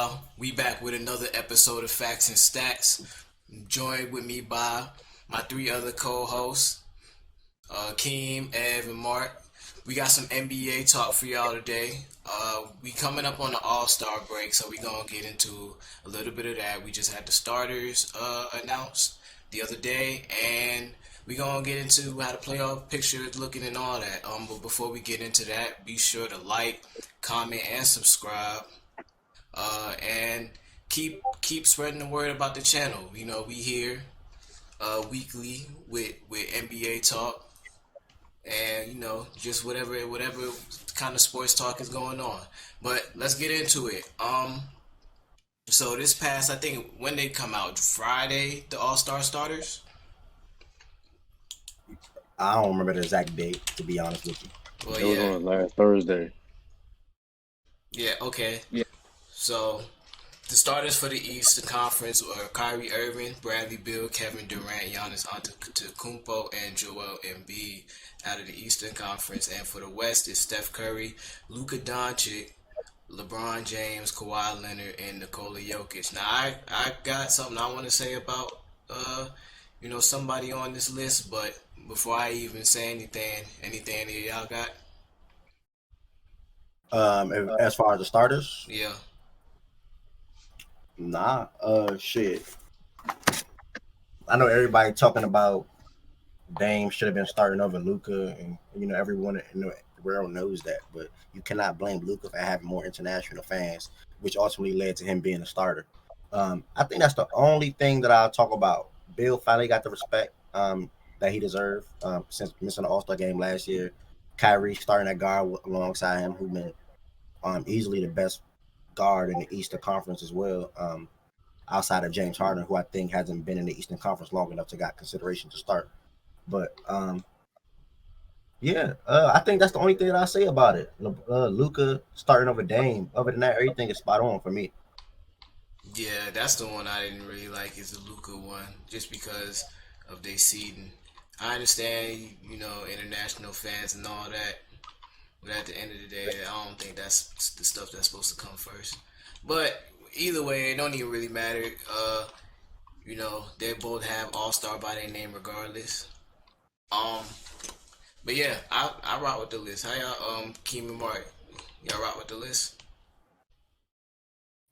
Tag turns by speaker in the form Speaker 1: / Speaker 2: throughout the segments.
Speaker 1: y'all. We back with another episode of Facts and Stats. Joined with me by my three other co-hosts, Keem, Ev, and Mark. We got some NBA talk for y'all today. We coming up on the All-Star break, so we gonna get into a little bit of that. We just had the starters announced the other day, and we gonna get into how the playoff picture is looking and all that. But before we get into that, be sure to like, comment, and subscribe. And keep spreading the word about the channel. You know, we here weekly with NBA talk, and just whatever kind of sports talk is going on. But let's get into it. So this past, I think, when they come out Friday, the All Star starters.
Speaker 2: I don't remember the exact date, to be honest with you.
Speaker 1: Well,
Speaker 3: It was on last Thursday.
Speaker 1: Yeah. Okay.
Speaker 3: Yeah.
Speaker 1: So the starters for the Eastern Conference were Kyrie Irving, Bradley Beal, Kevin Durant, Giannis Antetokounmpo, and Joel Embiid out of the Eastern Conference. And for the West, it's Steph Curry, Luka Doncic, LeBron James, Kawhi Leonard, and Nikola Jokic. Now, I got something I want to say about somebody on this list, but before I even say anything that y'all got?
Speaker 2: As far as the starters,
Speaker 1: Yeah.
Speaker 2: shit. I know everybody talking about Dame should have been starting over Luka, and everyone in the world knows that. But you cannot blame Luka for having more international fans, which ultimately led to him being a starter. I think that's the only thing that I'll talk about. Bill finally got the respect that he deserved since missing the All-Star game last year. Kyrie starting at guard alongside him, who been easily the best guard in the Eastern Conference as well, outside of James Harden, who I think hasn't been in the Eastern Conference long enough to got consideration to start. But I think that's the only thing that I say about it. Luka starting over Dame. Other than that, everything is spot on for me.
Speaker 1: Yeah, that's the one I didn't really like is the Luca one, just because of their seeding. I understand, international fans and all that, but at the end of the day, I don't think that's the stuff that's supposed to come first. But either way, it don't even really matter. They both have All Star by their name regardless. Um, but yeah, I rock with the list. How y'all, Keem and Mark, y'all rock with the list?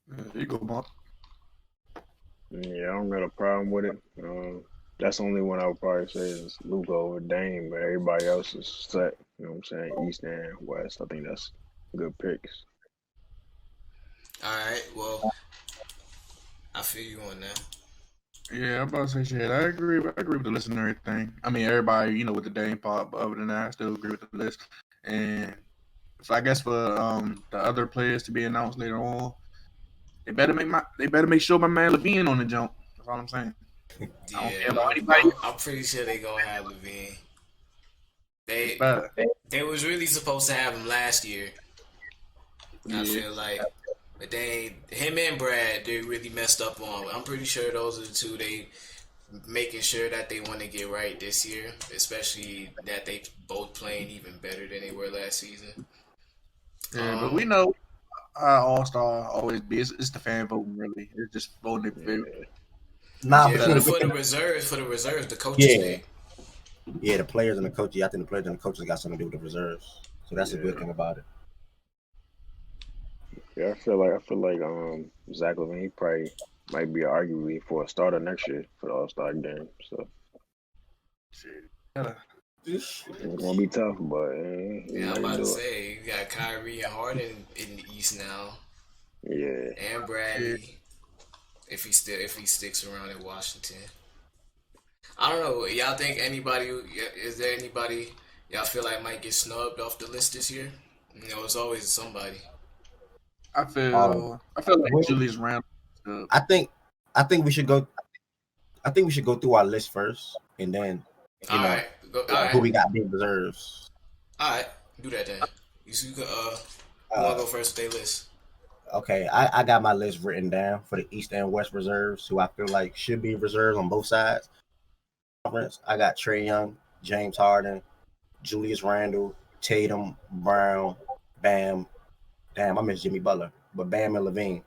Speaker 4: There you go, Mark.
Speaker 3: Yeah, I don't got a problem with it. That's the only one I would probably say is Luka over Dame, but everybody else is set. You know what I'm saying? East and West. I think that's good picks.
Speaker 1: All right, well, I feel you on that.
Speaker 4: Yeah, I'm about to say shit. I agree with the list and everything. I mean, everybody, with the Dame part, but other than that, I still agree with the list. And so I guess for the other players to be announced later on, they better make sure my man Levine on the jump. That's all I'm saying. I don't care
Speaker 1: Yeah,
Speaker 4: about anybody.
Speaker 1: I'm pretty sure they gonna have Levine. They
Speaker 4: Better.
Speaker 1: they was really supposed to have him last year. I
Speaker 4: Yeah.
Speaker 1: feel like, but him and Brad, they really messed up on. I'm pretty sure those are the two they making sure that they want to get right this year, especially that they both playing even better than they were last season.
Speaker 4: Yeah, but we know how All-Star always be. It's the fan voting, really. It's just voting their favorite.
Speaker 3: Yeah.
Speaker 2: Nah,
Speaker 1: Yeah,
Speaker 2: for sure.
Speaker 1: for the reserves, the coaches
Speaker 2: Yeah.
Speaker 1: thing.
Speaker 2: Yeah, the players and the coaches. I think the players and the coaches got something to do with the reserves. So that's a good thing about it.
Speaker 3: Yeah, I feel like Zach LaVine he probably might be arguably for a starter next year for the All-Star game. So
Speaker 4: Shit. Yeah.
Speaker 3: it's gonna be tough, but he
Speaker 1: Yeah, I'm
Speaker 3: might
Speaker 1: about to
Speaker 3: do it.
Speaker 1: say you got Kyrie and Harden in the East now,
Speaker 3: Yeah.
Speaker 1: and Bradley if he sticks around in Washington. I don't know. Y'all think anybody? Is there anybody y'all feel like might get snubbed off the list this year? It's always somebody.
Speaker 4: I feel like
Speaker 2: Well,
Speaker 4: Julius Randle.
Speaker 2: I think I think we should go. I think we should go through our list first, and then
Speaker 1: All right, go. All
Speaker 2: who
Speaker 1: right,
Speaker 2: we got being reserves.
Speaker 1: all right. Do that then. You could, who wanna go first with their list?
Speaker 2: Okay, I got my list written down for the East and West reserves, who I feel like should be reserves on both sides. I got Trey Young, James Harden, Julius Randle, Tatum, Brown, Bam. Damn, I miss Jimmy Butler, but Bam and Levine.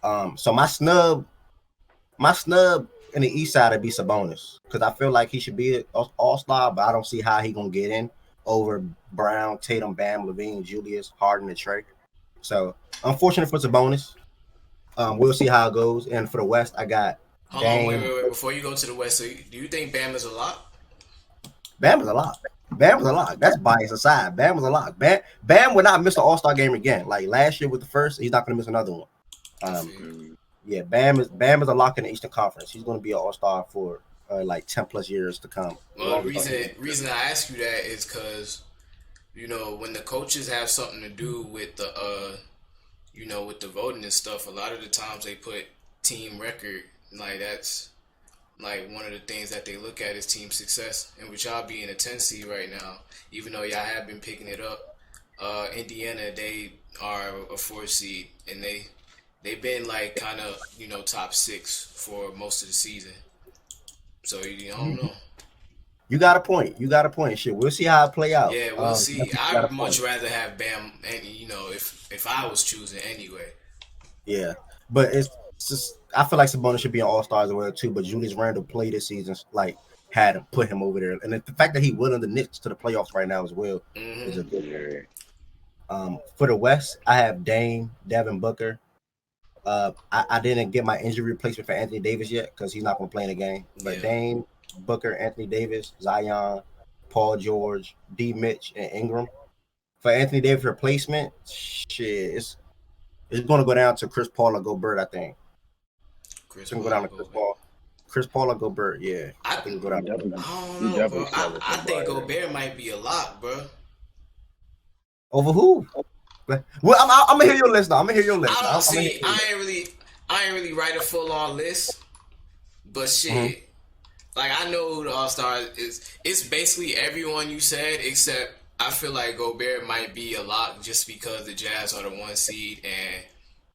Speaker 2: So my snub in the East side would be Sabonis because I feel like he should be an all-star, but I don't see how he gonna get in over Brown, Tatum, Bam, Levine, Julius, Harden, and Trey. So unfortunate for Sabonis. We'll see how it goes. And for the West, I got
Speaker 1: Hold on,
Speaker 2: Dame.
Speaker 1: wait. Before you go to the West, so do you think Bam is a lock?
Speaker 2: Bam is a lot. Bam was a lot. That's bias aside. Bam was a lot. Bam would not miss an All-Star game again. Like last year with the first, he's not going to miss another one. Yeah, Bam is a lock in the Eastern Conference. He's going to be an All-Star for like 10 plus years to come.
Speaker 1: Well, the reason I ask you that is because when the coaches have something to do with the with the voting and stuff, a lot of the times they put team record. Like that's like one of the things that they look at is team success. And with y'all being a 10 seed right now, even though y'all have been picking it up, Indiana, they are a 4 seed, and they've been like kind of top 6 for most of the season. So I don't know.
Speaker 2: You got a point. Shit, we'll see how it play out.
Speaker 1: Yeah, we'll see. I'd much rather have Bam, and if I was choosing anyway.
Speaker 2: Yeah, but it's just I feel like Sabonis should be an All-Star as well too. But Julius Randle played this season like had to put him over there, and the fact that he willing the Knicks to the playoffs right now as well is a good area. For the West, I have Dame, Devin Booker. I didn't get my injury replacement for Anthony Davis yet because he's not going to play in the game. But Dame, Booker, Anthony Davis, Zion, Paul George, D. Mitch, and Ingram. For Anthony Davis replacement, shit, it's going to go down to Chris Paul or Gobert, I think. It's going to go down to Chris Paul. Chris Paul or Gobert, yeah.
Speaker 1: I think go down. I don't know, bro. I think Gobert might be a lot, bro.
Speaker 2: Over who? Well, I'm gonna hear your list now. I'm gonna hear your list.
Speaker 1: I ain't really write a full on list, but shit, like I know who the All Star is. It's basically everyone you said, except I feel like Gobert might be a lock just because the Jazz are the 1 seed, and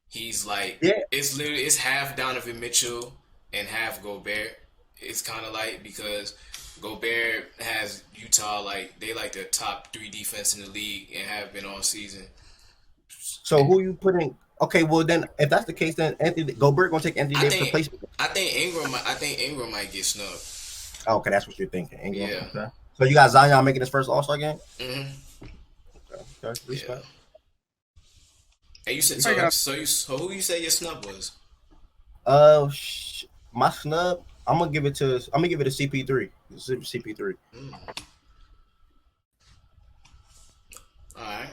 Speaker 1: he's like, it's half Donovan Mitchell and half Gobert. It's kind of like because Gobert has Utah like they like the top 3 defense in the league and have been all season.
Speaker 2: So who you putting? Okay, well then, if that's the case, then Anthony Gobert gonna take Anthony Davis' replacement.
Speaker 1: I think Ingram might get snubbed.
Speaker 2: Oh, okay, that's what you're thinking. Ingram.
Speaker 1: Yeah.
Speaker 2: Okay. So you got Zion making his first All-Star game.
Speaker 1: Okay.
Speaker 2: Respect.
Speaker 1: And you said so who you say your snub was?
Speaker 2: My snub. I'm gonna give it to CP3. CP3.
Speaker 1: All right.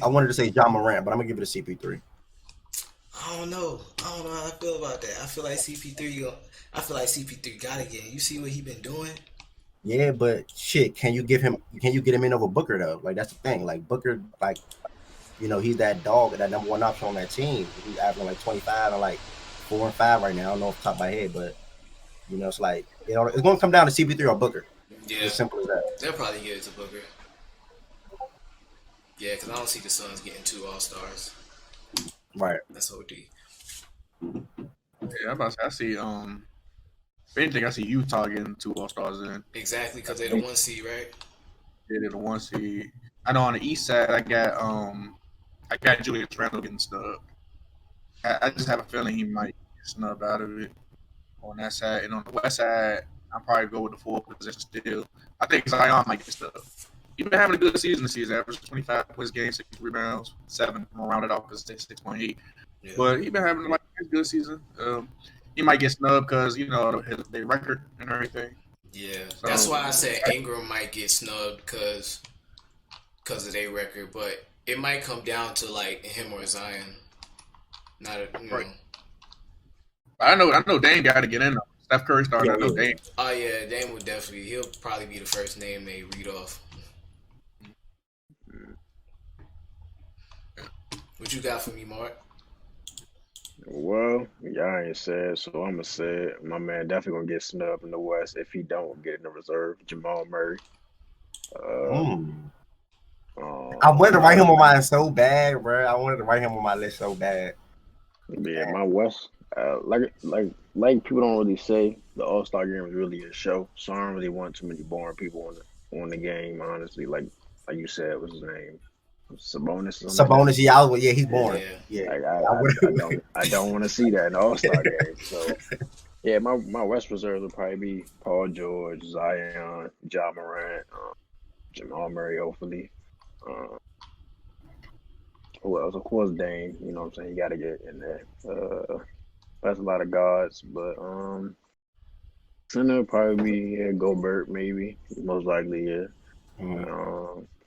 Speaker 2: I wanted to say John Morant, but I'm gonna give it to CP3.
Speaker 1: I don't know how I feel about that. I feel like CP3 got it again. You see what he been doing?
Speaker 2: Yeah, but shit, can you get him in over Booker though? Like that's the thing. Like Booker, like he's that dog, that number 1 option on that team. He's averaging like 25 and like 4 and 5 right now. I don't know off the top of my head, but it's like it's gonna come down to CP3 or Booker.
Speaker 1: Yeah,
Speaker 2: as simple as that.
Speaker 1: They'll probably give it to Booker. Yeah, because I don't see the Suns getting 2 All-Stars.
Speaker 2: Right.
Speaker 1: That's OD.
Speaker 4: Yeah, I'm about to say, I see, if anything, I see Utah getting 2 All-Stars in.
Speaker 1: Exactly, because they're the 1 seed, right?
Speaker 4: Yeah, they're the 1 seed. I know on the East side, I got Julius Randle getting snubbed. I just have a feeling he might get snubbed out of it on that side. And on the West side, I'll probably go with the 4 position still. I think Zion might get snubbed. He's been having a good season this season. Average 25 points a game, 6 rebounds, 7. I'm gonna round it off because it's 6.8. Yeah. But he's been having like a good season. He might get snubbed because their record and everything.
Speaker 1: Yeah, so, that's why I said Ingram might get snubbed because of their record. But it might come down to like him or Zion. Right.
Speaker 4: I know Dame got to get in though. Steph Curry started. I know Dame.
Speaker 1: Oh yeah, Dame would definitely. He'll probably be the first name they read off. What you got for me, Mark?
Speaker 3: Well, y'all ain't said, so I'm gonna say it. My man definitely gonna get snubbed in the West if he don't get in the reserve. Jamal Murray.
Speaker 2: I wanted to write him on mine so bad, bro. I wanted to write him on my list so bad.
Speaker 3: Yeah, my West. Like people don't really say the All-Star game is really a show, so I don't really want too many boring people on the game. Honestly, like you said, what's his name? Sabonis is on that
Speaker 2: Sabonis,
Speaker 3: list.
Speaker 2: yeah, he's born.
Speaker 1: Yeah.
Speaker 2: Yeah,
Speaker 3: Like
Speaker 2: I would.
Speaker 3: I don't want to see that in the All-Star game. So yeah, my West reserves will probably be Paul George, Zion, Ja Morant, Jamal Murray, hopefully. Uh, who else? Of course, Dame. You know what I'm saying? You got to get in there. That's a lot of guards, but center probably be Gobert, maybe most likely. Yeah.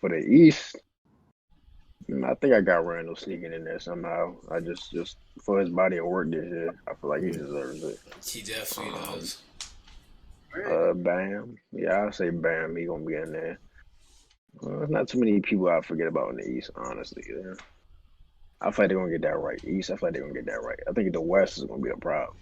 Speaker 3: For the East, I think I got Randall sneaking in there somehow. I just for his body of work this year, I feel like he deserves it.
Speaker 1: He definitely does.
Speaker 3: Bam. Yeah, I'll say Bam. He gonna be in there. There's not too many people I forget about in the East, honestly. Yeah. I feel like they're gonna get that right. East, I feel like they're gonna get that right. I think the West is gonna be a problem.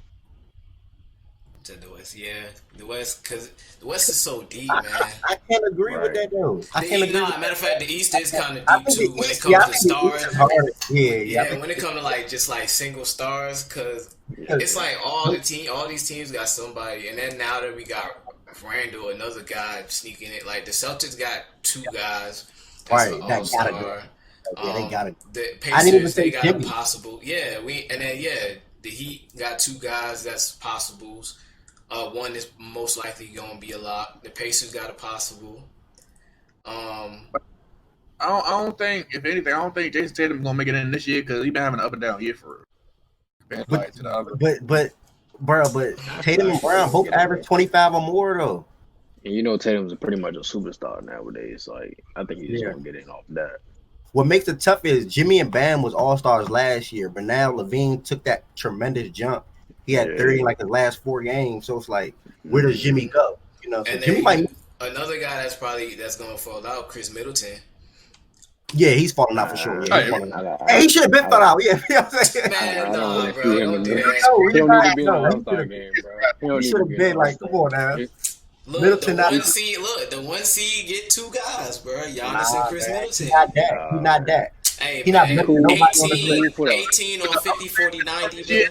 Speaker 1: To the West, yeah, the West, because the West is so deep, man.
Speaker 2: I can't agree with that though. I can't agree.
Speaker 1: Matter of fact, the East is kind of
Speaker 2: I
Speaker 1: deep
Speaker 2: think
Speaker 1: too
Speaker 2: the
Speaker 1: when it
Speaker 2: East-
Speaker 1: comes
Speaker 2: yeah, I
Speaker 1: to
Speaker 2: think the
Speaker 1: stars.
Speaker 2: East is hard. Yeah.
Speaker 1: Yeah, when it comes to like just like single stars, because it's like all these teams got somebody, and then now that we got Randall, another guy sneaking it. Like the Celtics got two guys.
Speaker 2: Right,
Speaker 1: An
Speaker 2: that
Speaker 1: all-star.
Speaker 2: gotta go. Yeah, they got it.
Speaker 1: The
Speaker 2: I didn't even
Speaker 1: Pacers,
Speaker 2: say
Speaker 1: they got
Speaker 2: Jimmy.
Speaker 1: a possible. Yeah, the Heat got two guys that's possibles. One is most likely going to be a lock. The Pacers got a possible.
Speaker 4: I don't think, if anything, I don't think Jason Tatum's gonna make it in this year because he's been having an up and down year for real.
Speaker 2: But Tatum and Brown both average 25 or more though.
Speaker 3: And you know Tatum's pretty much a superstar nowadays. Like I think he's just
Speaker 2: Yeah.
Speaker 3: gonna get in off that.
Speaker 2: What makes it tough is Jimmy and Bam was all-stars last year, but now Levine took that tremendous jump. He had 30 in like the last 4 games, so it's like, where does Jimmy go? You know, so
Speaker 1: And
Speaker 2: Jimmy
Speaker 1: then
Speaker 2: might.
Speaker 1: another guy that's going to fall out, Chris Middleton.
Speaker 2: Yeah, he's falling out for sure. Yeah,
Speaker 4: Hey,
Speaker 2: he's falling out. Hey, he should have been falling out. Yeah, you know what I'm saying?
Speaker 1: Man,
Speaker 3: I don't
Speaker 1: nah,
Speaker 3: wanna
Speaker 1: bro,
Speaker 3: see him
Speaker 1: don't
Speaker 3: in
Speaker 1: do
Speaker 3: there.
Speaker 1: that.
Speaker 3: He don't need to be in the
Speaker 2: No, he
Speaker 3: All-Star
Speaker 2: should've-
Speaker 3: game, bro. He don't
Speaker 2: He
Speaker 3: need
Speaker 2: should
Speaker 3: to
Speaker 2: have
Speaker 3: be in
Speaker 2: been
Speaker 3: the
Speaker 2: like,
Speaker 3: All-Star
Speaker 2: come on
Speaker 3: game.
Speaker 2: now.
Speaker 1: Look,
Speaker 2: Middleton
Speaker 1: the
Speaker 2: not
Speaker 1: one
Speaker 2: even-
Speaker 1: seed. Look, the one seed get two guys, bro. Giannis
Speaker 2: Nah,
Speaker 1: and Chris
Speaker 2: man,
Speaker 1: Middleton.
Speaker 2: He's not that. He's not that.
Speaker 1: Hey,
Speaker 2: He not
Speaker 1: man,
Speaker 2: missing nobody on the
Speaker 1: 18,
Speaker 2: list.
Speaker 1: 18 on 50, 40, 90, man.
Speaker 2: He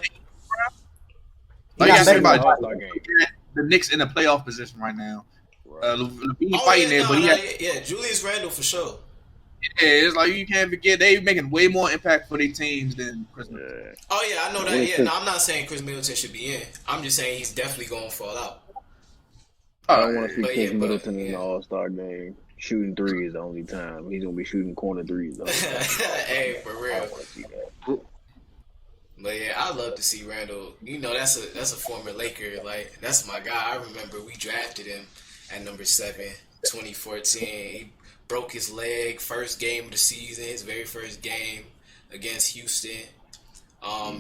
Speaker 4: Like,
Speaker 2: not
Speaker 4: you
Speaker 2: better
Speaker 4: think
Speaker 2: than
Speaker 4: about
Speaker 2: nobody.
Speaker 3: All-Star game.
Speaker 4: the Knicks in a playoff position right now. Levine
Speaker 1: Oh,
Speaker 4: fighting there, but
Speaker 1: Julius Randle for sure.
Speaker 4: it's like you can't forget they making way more impact for their teams than Chris Middleton.
Speaker 3: Yeah.
Speaker 1: Oh yeah, I know that.
Speaker 3: Really
Speaker 1: Yeah,
Speaker 3: quick.
Speaker 1: no, I'm not saying Chris Middleton should be in. I'm just saying he's definitely going to fall out.
Speaker 3: I don't want to see
Speaker 1: But
Speaker 3: Chris
Speaker 1: yeah,
Speaker 3: Middleton in
Speaker 1: yeah.
Speaker 3: the All-Star game. Shooting threes the only time. He's gonna be shooting corner threes. The only time.
Speaker 1: Hey, for
Speaker 3: I
Speaker 1: real.
Speaker 3: don't want to see that.
Speaker 1: But yeah, I love to see Randall. You know, that's a former Laker. Like that's my guy. I remember we drafted him at number 7, 2014. He broke his leg first game of the season, his very first game against Houston.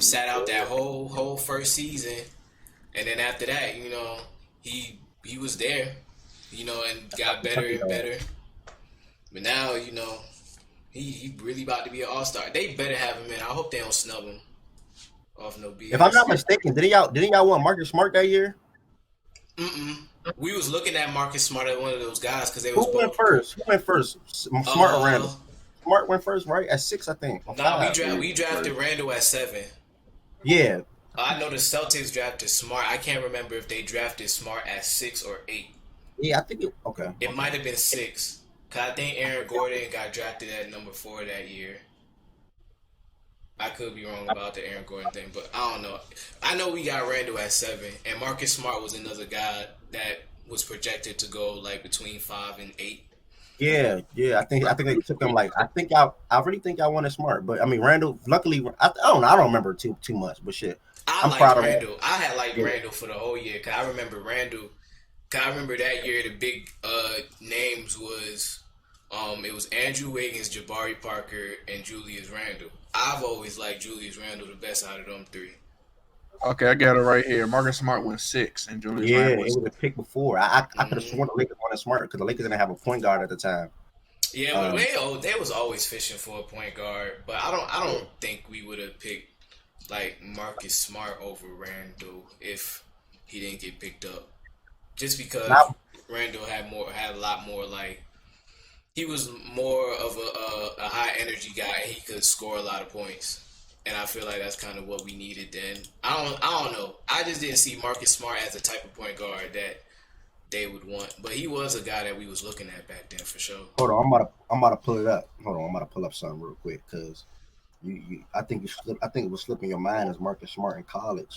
Speaker 1: Sat out that whole first season, and then after that, you know, he was there, you know, and got better and better. But now, you know, he really about to be an all-star. They better have him in. I hope they don't snub him off no BS.
Speaker 2: If I'm not mistaken, didn't y'all want Marcus Smart that year?
Speaker 1: We was looking at Marcus Smart as one of those guys because they
Speaker 2: Who
Speaker 1: was
Speaker 2: went
Speaker 1: both.
Speaker 2: first? Smart or Randall? Smart went first, right? At 6, I think. Or
Speaker 1: Nah,
Speaker 2: 5.
Speaker 1: we drafted Randall at 7.
Speaker 2: Yeah.
Speaker 1: I know the Celtics drafted Smart. I can't remember if they drafted Smart at 6 or 8.
Speaker 2: Yeah, I think okay.
Speaker 1: It might have been 6. Cause I think Aaron Gordon got drafted at number 4 that year. I could be wrong about the Aaron Gordon thing, but I don't know. I know we got Randall at 7, and Marcus Smart was another guy that was projected to go like between 5 and 8.
Speaker 2: Yeah. I think they took him like I really think I wanted Smart, but I mean Randall. Luckily, I don't know. I don't remember too much, but shit. I'm proud of
Speaker 1: Randall. I had liked Randall for the whole year. Cause I remember Randall. Cause I remember that year the big names was it was Andrew Wiggins, Jabari Parker, and Julius Randle. I've always liked Julius Randle the best out of them 3.
Speaker 4: Okay, I got it right here. Marcus Smart went 6, and Julius
Speaker 2: Yeah,
Speaker 4: Randle
Speaker 2: it was a pick before. I could have sworn the Lakers wanted Smart because the Lakers didn't have a point guard at the time.
Speaker 1: Yeah, but they was always fishing for a point guard, but I don't think we would have picked like Marcus Smart over Randle if he didn't get picked up. Just because Randle had a lot more like he was more of a high energy guy. He could score a lot of points, and I feel like that's kind of what we needed then. I don't know. I just didn't see Marcus Smart as the type of point guard that they would want. But he was a guy that we was looking at back then for sure.
Speaker 2: Hold on, I'm about to pull it up. Hold on, I'm about to pull up something real quick because I think it was slipping your mind as Marcus Smart in college.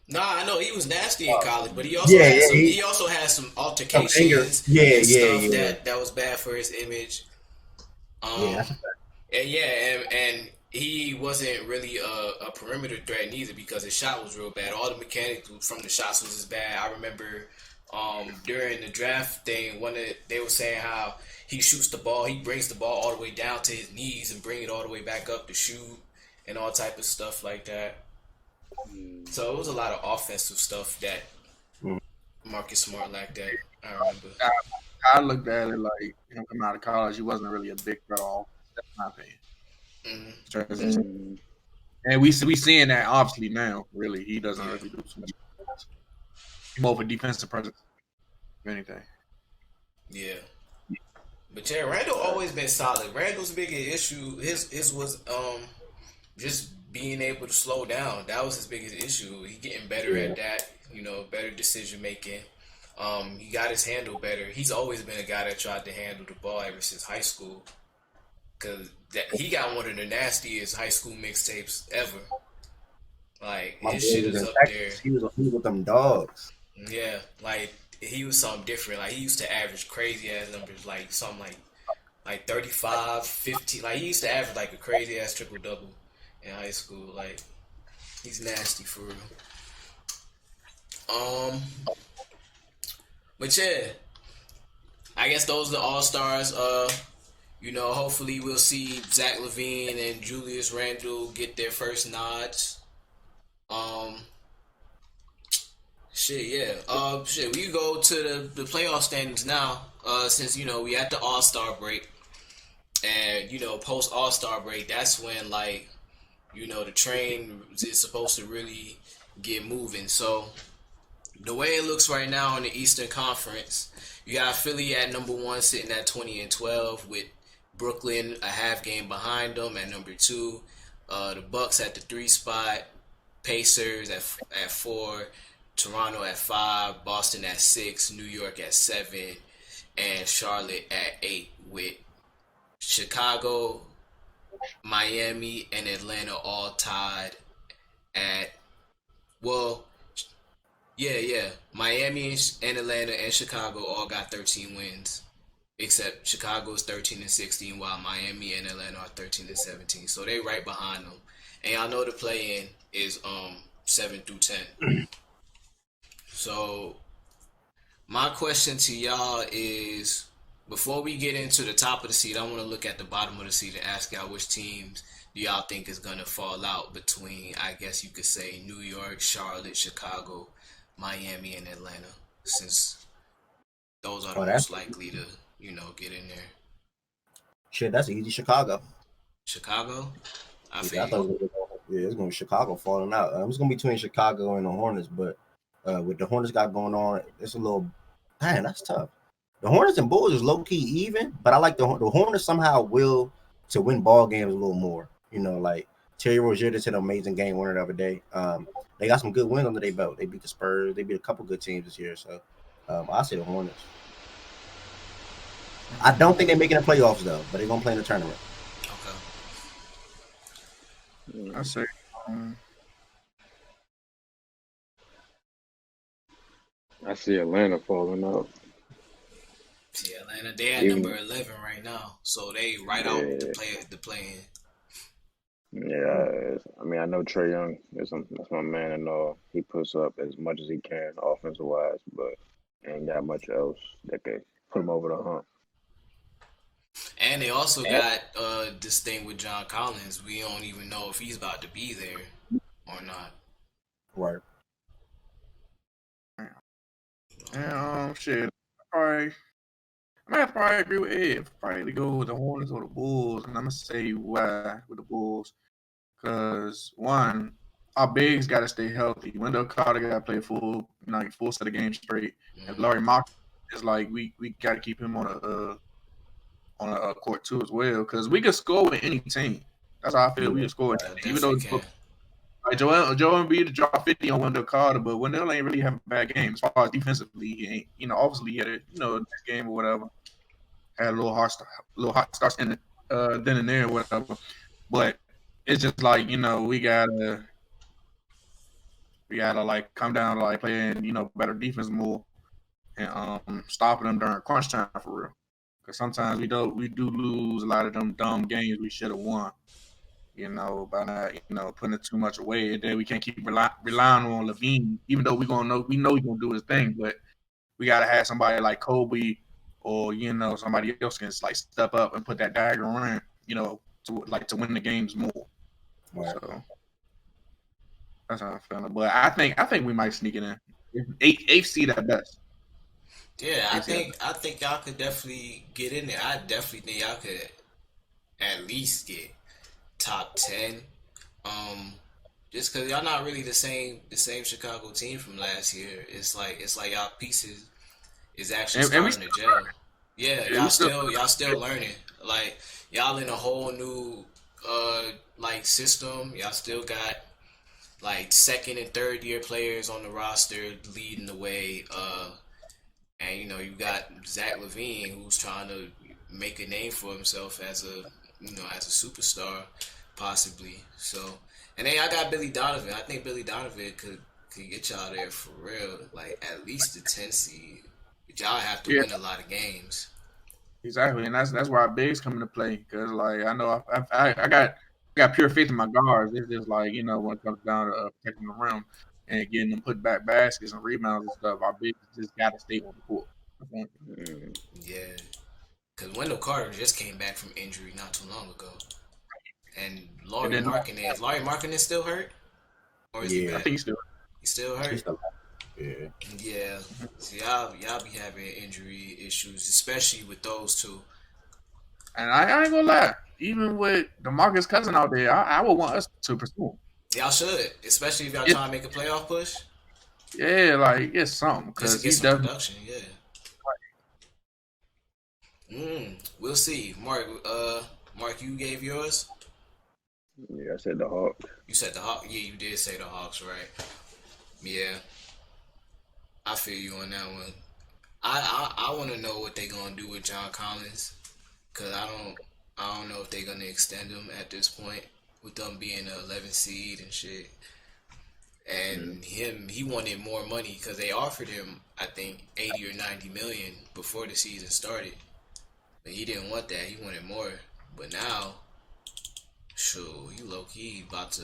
Speaker 1: Nah, I know he was nasty in college, but he also he also had some altercations and stuff that was bad for his image. And he wasn't really a perimeter threat neither because his shot was real bad. All the mechanics from the shots was as bad. I remember during the draft thing, they were saying how he shoots the ball, he brings the ball all the way down to his knees and bring it all the way back up to shoot and all type of stuff like that. So it was a lot of offensive stuff that Marcus Smart lacked that. I remember.
Speaker 4: I looked at it like him coming out of college, he wasn't really a big threat at all. That's my opinion. And we seeing that obviously now. Really, he doesn't really do too much. He's more of a defensive presence, if anything.
Speaker 1: Yeah. But yeah, Randall always been solid. Randall's biggest issue, his was just being able to slow down. That was his biggest issue. He getting better at that. Better decision making. He got his handle better. He's always been a guy that tried to handle the ball ever since high school. Cause he got one of the nastiest high school mixtapes ever. Like his shit is up there.
Speaker 2: He was with them dogs.
Speaker 1: Yeah, like he was something different. Like he used to average crazy ass numbers, like something like 35, 15. Like he used to average like a crazy ass triple double in high school. Like he's nasty for real. But yeah, I guess those are the all-stars. Hopefully we'll see Zach LaVine and Julius Randle get their first nods. We go to the playoff standings now. Since we at the All-Star break, and post All-Star break, that's when the train is supposed to really get moving. So the way it looks right now in the Eastern Conference, you got Philly at number 1 sitting at 20-12 with Brooklyn a half game behind them at number 2. The Bucks at the 3 spot, Pacers at 4, Toronto at 5, Boston at 6, New York at 7, and Charlotte at 8 with Chicago, Miami, and Atlanta all tied at Miami and Atlanta and Chicago all got 13 wins. Except Chicago's 13-16, while Miami and Atlanta are 13-17. So they right behind them. And y'all know the play-in is 7 through 10. So my question to y'all is, before we get into the top of the seed, I want to look at the bottom of the seed and ask y'all which teams do y'all think is going to fall out between, I guess you could say, New York, Charlotte, Chicago, Miami, and Atlanta, since those are the most likely to get in there.
Speaker 2: Shit, that's easy. Chicago.
Speaker 1: Chicago?
Speaker 2: I thought it's going to be Chicago falling out. It's going to be between Chicago and the Hornets, but with the Hornets got going on, it's a little, man, that's tough. The Hornets and Bulls is low-key even, but I like the Hornets somehow will to win ball games a little more. Like Terry Rozier just hit an amazing game winner the other day. They got some good wins under their belt. They beat the Spurs. They beat a couple good teams this year. So I say the Hornets. I don't think they're making the playoffs though, but they're gonna play in the tournament.
Speaker 4: Okay. I say.
Speaker 3: I see Atlanta falling out.
Speaker 1: See Atlanta, they at number 11 right now, so they right out the play-in.
Speaker 3: Yeah, I know Trae Young that's my man, and he puts up as much as he can offensive wise, but ain't got much else that could put him over the hump.
Speaker 1: And they also got this thing with John Collins. We don't even know if he's about to be there or not.
Speaker 2: Right.
Speaker 4: And shit, I might probably agree with Ed. Probably go with the Hornets or the Bulls, and I'm gonna say why with the Bulls. Because one, our bigs got to stay healthy. Wendell Carter got to play full set of games straight. Mm-hmm. And Larry Mark is we got to keep him on a court too as well. Because we can score with any team. That's how I feel. We can score with even though Like Joel Embiid dropped 50 on Wendell Carter, but Wendell ain't really having a bad game as far as defensively. He ain't, obviously he had a next game or whatever. Had a little hot starts in it, then and there, or whatever. But it's just like we gotta like come down to like playing better defense more and stopping them during crunch time for real. Because sometimes we do lose a lot of them dumb games we should have won. By not putting it too much away, and then we can't keep relying on Levine, even though we know he's gonna do his thing, but we gotta have somebody like Kobe or somebody else can like step up and put that dagger in, to win the games more.
Speaker 2: Right.
Speaker 4: So that's how I'm feeling. But I think we might sneak it in. Eighth seed at best.
Speaker 1: Yeah, I think y'all could definitely get in there. I definitely think y'all could at least get top 10. Just because y'all not really the same Chicago team from last year. It's like y'all pieces is actually starting to gel. Yeah, y'all still learning. Like y'all in a whole new like system. Y'all still got like second and third year players on the roster leading the way. And you got Zach LaVine who's trying to make a name for himself as a superstar, possibly. So, and then I got Billy Donovan. I think Billy Donovan could get y'all there for real, like at least the 10 seed. But y'all have to win a lot of games.
Speaker 4: Exactly, and that's why Big's coming to play, because like I know I got pure faith in my guards. It's just like when it comes down to protecting the rim and getting them put back baskets and rebounds and stuff, our bigs just got to stay on the court.
Speaker 1: Yeah, because Wendell Carter just came back from injury not too long ago, and Lauri Markkanen still hurt, or is he back?
Speaker 4: I think he's
Speaker 1: still hurt.
Speaker 2: Yeah.
Speaker 1: So y'all be having injury issues, especially with those two.
Speaker 4: And I ain't gonna lie, even with DeMarcus Cousins out there, I would want us to pursue him.
Speaker 1: Y'all should, especially if y'all trying to make a playoff push.
Speaker 4: Yeah, like it's something because
Speaker 1: he's some production. Yeah. We'll see. Mark, you gave yours.
Speaker 3: Yeah, I said the Hawks.
Speaker 1: You said the Hawks. Yeah, you did say the Hawks, right? Yeah. I feel you on that one. I want to know what they're gonna do with John Collins, cause I don't know if they're gonna extend him at this point with them being an 11 seed and shit. And he wanted more money because they offered him, I think, 80 or 90 million before the season started, but he didn't want that. He wanted more. But now, sure, he low key about to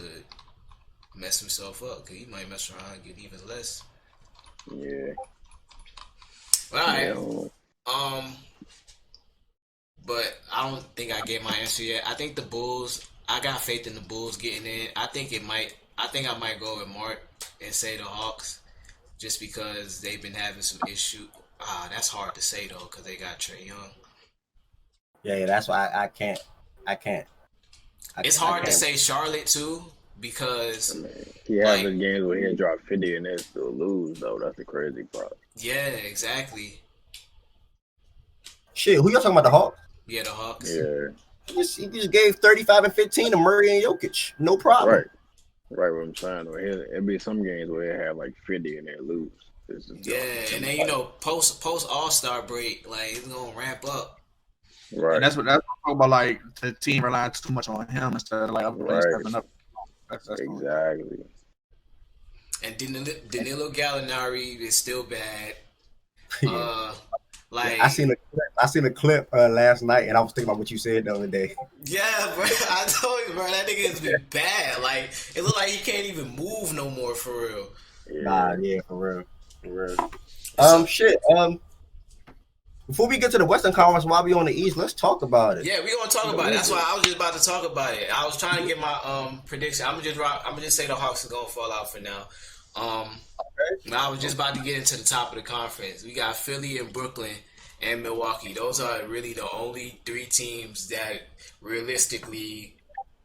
Speaker 1: mess himself up because he might mess around and get even less.
Speaker 3: Yeah.
Speaker 1: All right. But I don't think I gave my answer yet. I think the Bulls. I got faith in the Bulls getting in. I think I might go with Mark and say the Hawks, just because they've been having some issue. That's hard to say though, because they got Trae Young.
Speaker 2: Yeah, that's why I can't.
Speaker 1: It's hard to say Charlotte too, because
Speaker 3: he has the games where he'll drop 50 and then still lose though. That's the crazy part.
Speaker 1: Yeah, exactly.
Speaker 2: Shit, who y'all talking about? The Hawks?
Speaker 1: Yeah, the Hawks.
Speaker 3: Yeah.
Speaker 2: He just gave 35 and 15 to Murray and Jokic. No problem.
Speaker 3: Right, what I'm saying. It'll be some games where they have like 50 and they lose.
Speaker 1: Yeah, and then post All-Star break, like it's gonna ramp up.
Speaker 4: Right. And that's what I'm talking about. Like the team relying too much on him instead of like stepping up. That's
Speaker 3: exactly.
Speaker 1: And Danilo Gallinari is still bad.
Speaker 2: I seen a clip last night, and I was thinking about what you said the other day.
Speaker 1: Yeah, bro. I told you, bro. That nigga has been bad. Like it look like he can't even move no more for real.
Speaker 2: Nah, yeah, for real. Shit. Before we get to the Western Conference, while we on the East, let's talk about it.
Speaker 1: Yeah, we gonna talk about it. That's why I was just about to talk about it. I was trying to get my prediction. I'm gonna just say the Hawks are gonna fall out for now. I was just about to get into the top of the conference. We got Philly and Brooklyn and Milwaukee. Those are really the only three teams that realistically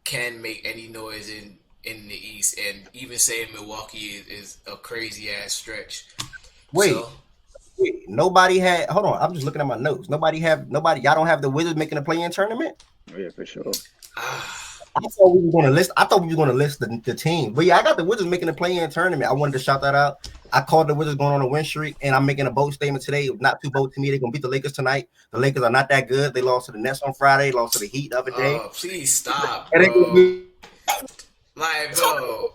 Speaker 1: can make any noise in the East. And even saying Milwaukee is a crazy ass stretch.
Speaker 2: Wait, nobody had. Hold on, I'm just looking at my notes. Y'all don't have the Wizards making a play-in tournament?
Speaker 3: Oh, yeah, for sure.
Speaker 2: I thought we were going to list the team. But yeah, I got the Wizards making a play-in tournament. I wanted to shout that out. I called the Wizards going on a win streak, and I'm making a bold statement today. Not too bold to me. They're going to beat the Lakers tonight. The Lakers are not that good. They lost to the Nets on Friday, lost to the Heat the other day.
Speaker 1: Oh, please stop,
Speaker 2: And
Speaker 1: bro. Like, bro,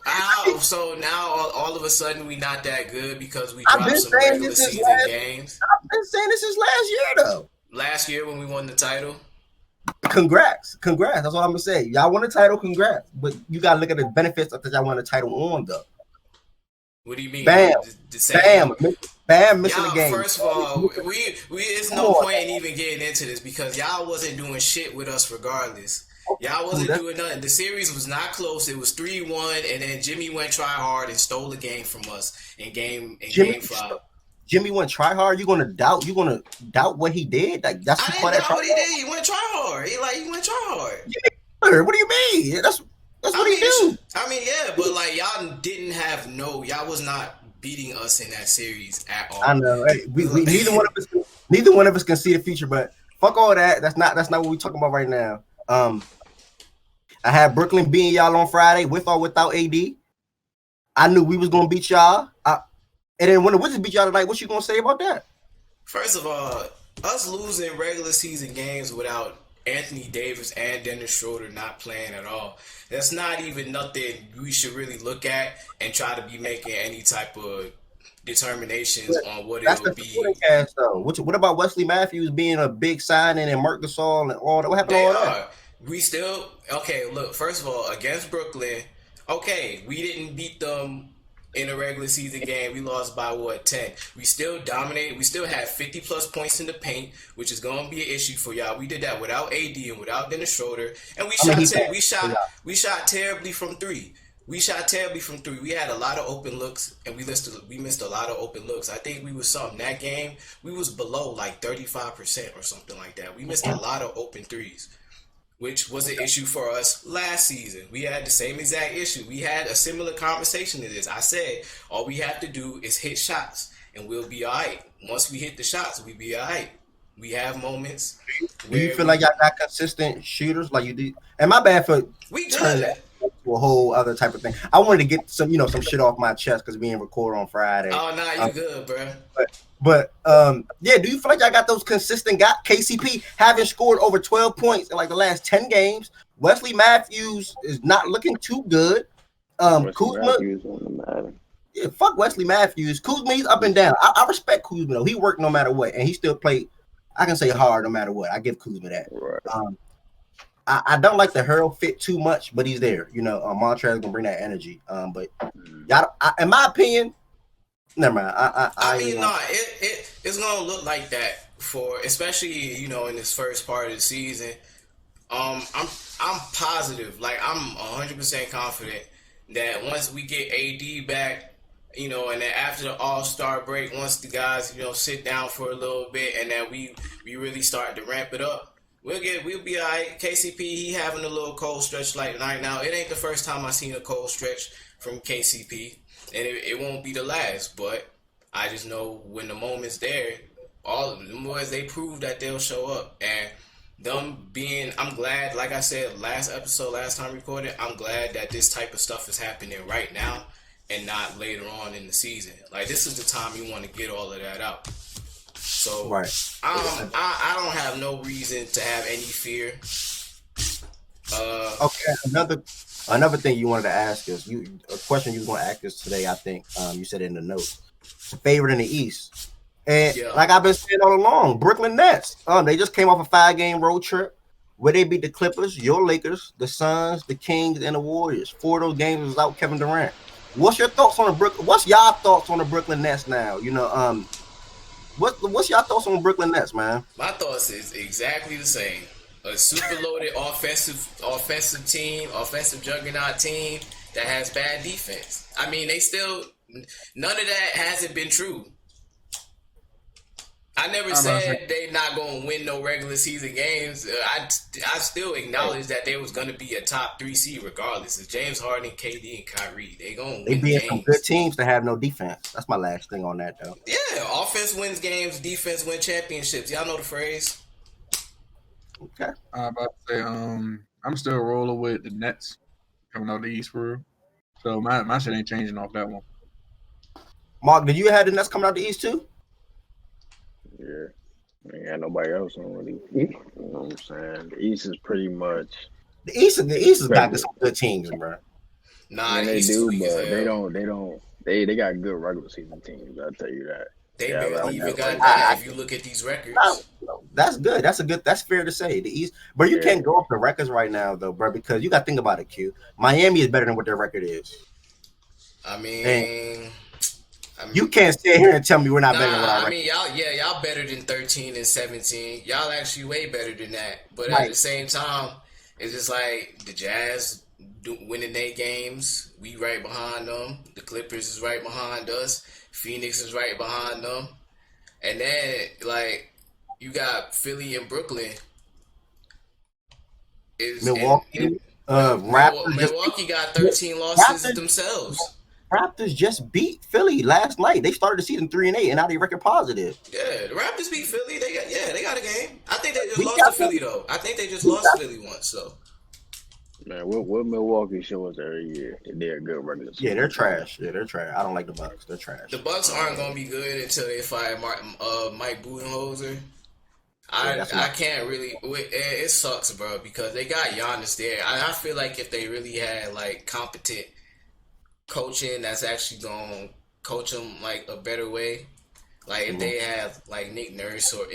Speaker 1: so now all of a sudden we not that good because we dropped some regular season games.
Speaker 2: I've been saying this is last year, though.
Speaker 1: Last year when we won the title.
Speaker 2: Congrats. That's all I'm gonna say. Y'all won a title, congrats. But you gotta look at the benefits of that y'all won a title on, though.
Speaker 1: What do you mean?
Speaker 2: Bam missing the game.
Speaker 1: First of all, we there's no point in even getting into this because y'all wasn't doing shit with us regardless. Y'all wasn't doing nothing. The series was not close. It was 3-1, and then Jimmy went try hard and stole the game from us in game 5.
Speaker 2: Jimmy went try hard. You gonna doubt what he did? Like that's
Speaker 1: I didn't doubt what he did. He went try hard. He went try
Speaker 2: hard. What do you mean? That's what he do.
Speaker 1: I mean, yeah, but like y'all didn't have y'all was not beating us in that series at all.
Speaker 2: I know. Right? We neither one of us can see the future, but fuck all that. That's not what we're talking about right now. I had Brooklyn beating y'all on Friday with or without AD. I knew we was gonna beat y'all. And then when the Wizards beat y'all tonight, what you gonna say about that?
Speaker 1: First of all, us losing regular season games without Anthony Davis and Dennis Schroeder not playing at all, that's not even nothing we should really look at and try to be making any type of determinations on what it would be.
Speaker 2: Cast, though. What about Wesley Matthews being a big signing and Marc Gasol and all that? What happened to all that?
Speaker 1: We still look, first of all, against Brooklyn, we didn't beat them in a regular season game. We lost by 10. We still dominated. We still had 50 plus points in the paint, which is going to be an issue for y'all. We did that without AD and without Dennis Schroeder, and we shot terribly from 3. We had a lot of open looks, and we missed a lot of open looks. I think we was something that game. We was below like 35% or something like that. We missed a lot of open threes, which was an issue for us last season. We had the same exact issue. We had a similar conversation to this. I said, all we have to do is hit shots, and we'll be all right. Once we hit the shots, we'll be all right. We have moments.
Speaker 2: Do you feel like y'all got consistent shooters like you did? And my bad for turning that to a whole other type of thing. I wanted to get some shit off my chest because we didn't record on Friday.
Speaker 1: Oh, nah, you good, bro.
Speaker 2: But yeah, do you feel like y'all got those consistent guys? KCP having scored over 12 points in like the last 10 games. Wesley Matthews is not looking too good. Kuzma. Yeah, fuck Wesley Matthews. Kuzma, he's up and down. I respect Kuzma though. He worked no matter what, and he still played. I can say hard no matter what. I give Kuzma that.
Speaker 3: Right.
Speaker 2: I don't like the hurl fit too much, but he's there. Montrezl gonna bring that energy. But y'all, in my opinion. Never mind. It's
Speaker 1: gonna look like that for especially in this first part of the season. I'm positive, like I'm 100% confident that once we get AD back, and then after the All-Star break, once the guys sit down for a little bit, and then we really start to ramp it up, we'll be all right. KCP, he having a little cold stretch like right now. It ain't the first time I seen a cold stretch from KCP. And it won't be the last, but I just know when the moment's there, all of them boys, they prove that they'll show up. And I'm glad, like I said last time recorded, I'm glad that this type of stuff is happening right now and not later on in the season. Like, this is the time you want to get all of that out. So,
Speaker 2: right.
Speaker 1: I don't have no reason to have any fear.
Speaker 2: Okay, another thing you wanted to ask us, a question you was going to ask us today, I think you said in the notes. Favorite in the East. And like I've been saying all along, Brooklyn Nets. They just came off a 5-game road trip where they beat the Clippers, your Lakers, the Suns, the Kings, and the Warriors. 4 of those games without Kevin Durant. What's y'all thoughts on the Brooklyn Nets now? What's y'all thoughts on the Brooklyn Nets, man?
Speaker 1: My thoughts is exactly the same. A super loaded offensive team, offensive juggernaut team that has bad defense. I mean, none of that hasn't been true. I never said they not going to win no regular season games. I still acknowledge that they was going to be a top 3 seed regardless. It's James Harden, KD, and Kyrie. They going to win games.
Speaker 2: Some good teams to have no defense. That's my last thing on that, though.
Speaker 1: Yeah, offense wins games, defense wins championships. Y'all know the phrase.
Speaker 2: Okay.
Speaker 4: I about to say, I'm still rolling with the Nets coming out the East for real. So my shit ain't changing off that one.
Speaker 2: Mark, did you have the Nets coming out the East too?
Speaker 3: Yeah. Ain't got nobody else on really. You know what I'm saying? The East is pretty much
Speaker 2: The East has got
Speaker 3: regular.
Speaker 2: some good teams, bro.
Speaker 3: I
Speaker 1: Nah,
Speaker 3: mean,
Speaker 1: the
Speaker 3: they
Speaker 1: East is
Speaker 3: do,
Speaker 1: weak as
Speaker 3: but they
Speaker 1: hell.
Speaker 3: don't. They got good regular season teams. I'll tell you that.
Speaker 1: They
Speaker 3: Yeah,
Speaker 1: barely
Speaker 3: like
Speaker 1: even
Speaker 3: that
Speaker 1: got
Speaker 3: right
Speaker 1: that
Speaker 3: now.
Speaker 1: if you look at these records.
Speaker 2: No, that's good. That's fair to say. The East, but you
Speaker 3: Yeah.
Speaker 2: can't go off the records right now though, bro, because you got to think about it. Q. Miami is better than what their record is,
Speaker 1: I
Speaker 2: and
Speaker 1: mean,
Speaker 2: you can't sit here and tell me we're not better than what our
Speaker 1: I
Speaker 2: record.
Speaker 1: mean, y'all better than 13 and 17. Y'all actually way better than that. But at
Speaker 2: Right.
Speaker 1: the same time, it's just like the Jazz winning their games. We right behind them. The Clippers is right behind us. Phoenix is right behind them. And then like you got Philly and Brooklyn.
Speaker 2: Milwaukee, Raptors just
Speaker 1: Milwaukee got 13 losses themselves.
Speaker 2: Raptors just beat Philly last night. They started the season 3-8, and now they record positive.
Speaker 1: Yeah, the Raptors beat Philly. They got a game. I think they just
Speaker 2: We
Speaker 1: lost
Speaker 2: got
Speaker 1: to Philly though. I think they just lost to Philly once. So
Speaker 3: Man, what Milwaukee show us every year? They're a good regular season.
Speaker 2: Yeah, they're trash. Yeah, they're trash. I don't like the Bucks. They're trash.
Speaker 1: the Bucks aren't gonna be good until they fire Mike Budenholzer. I can't really. It sucks, bro, because they got Giannis there. I feel like if they really had like competent coaching that's actually gonna coach them like a better way. Like if they have like Nick Nurse or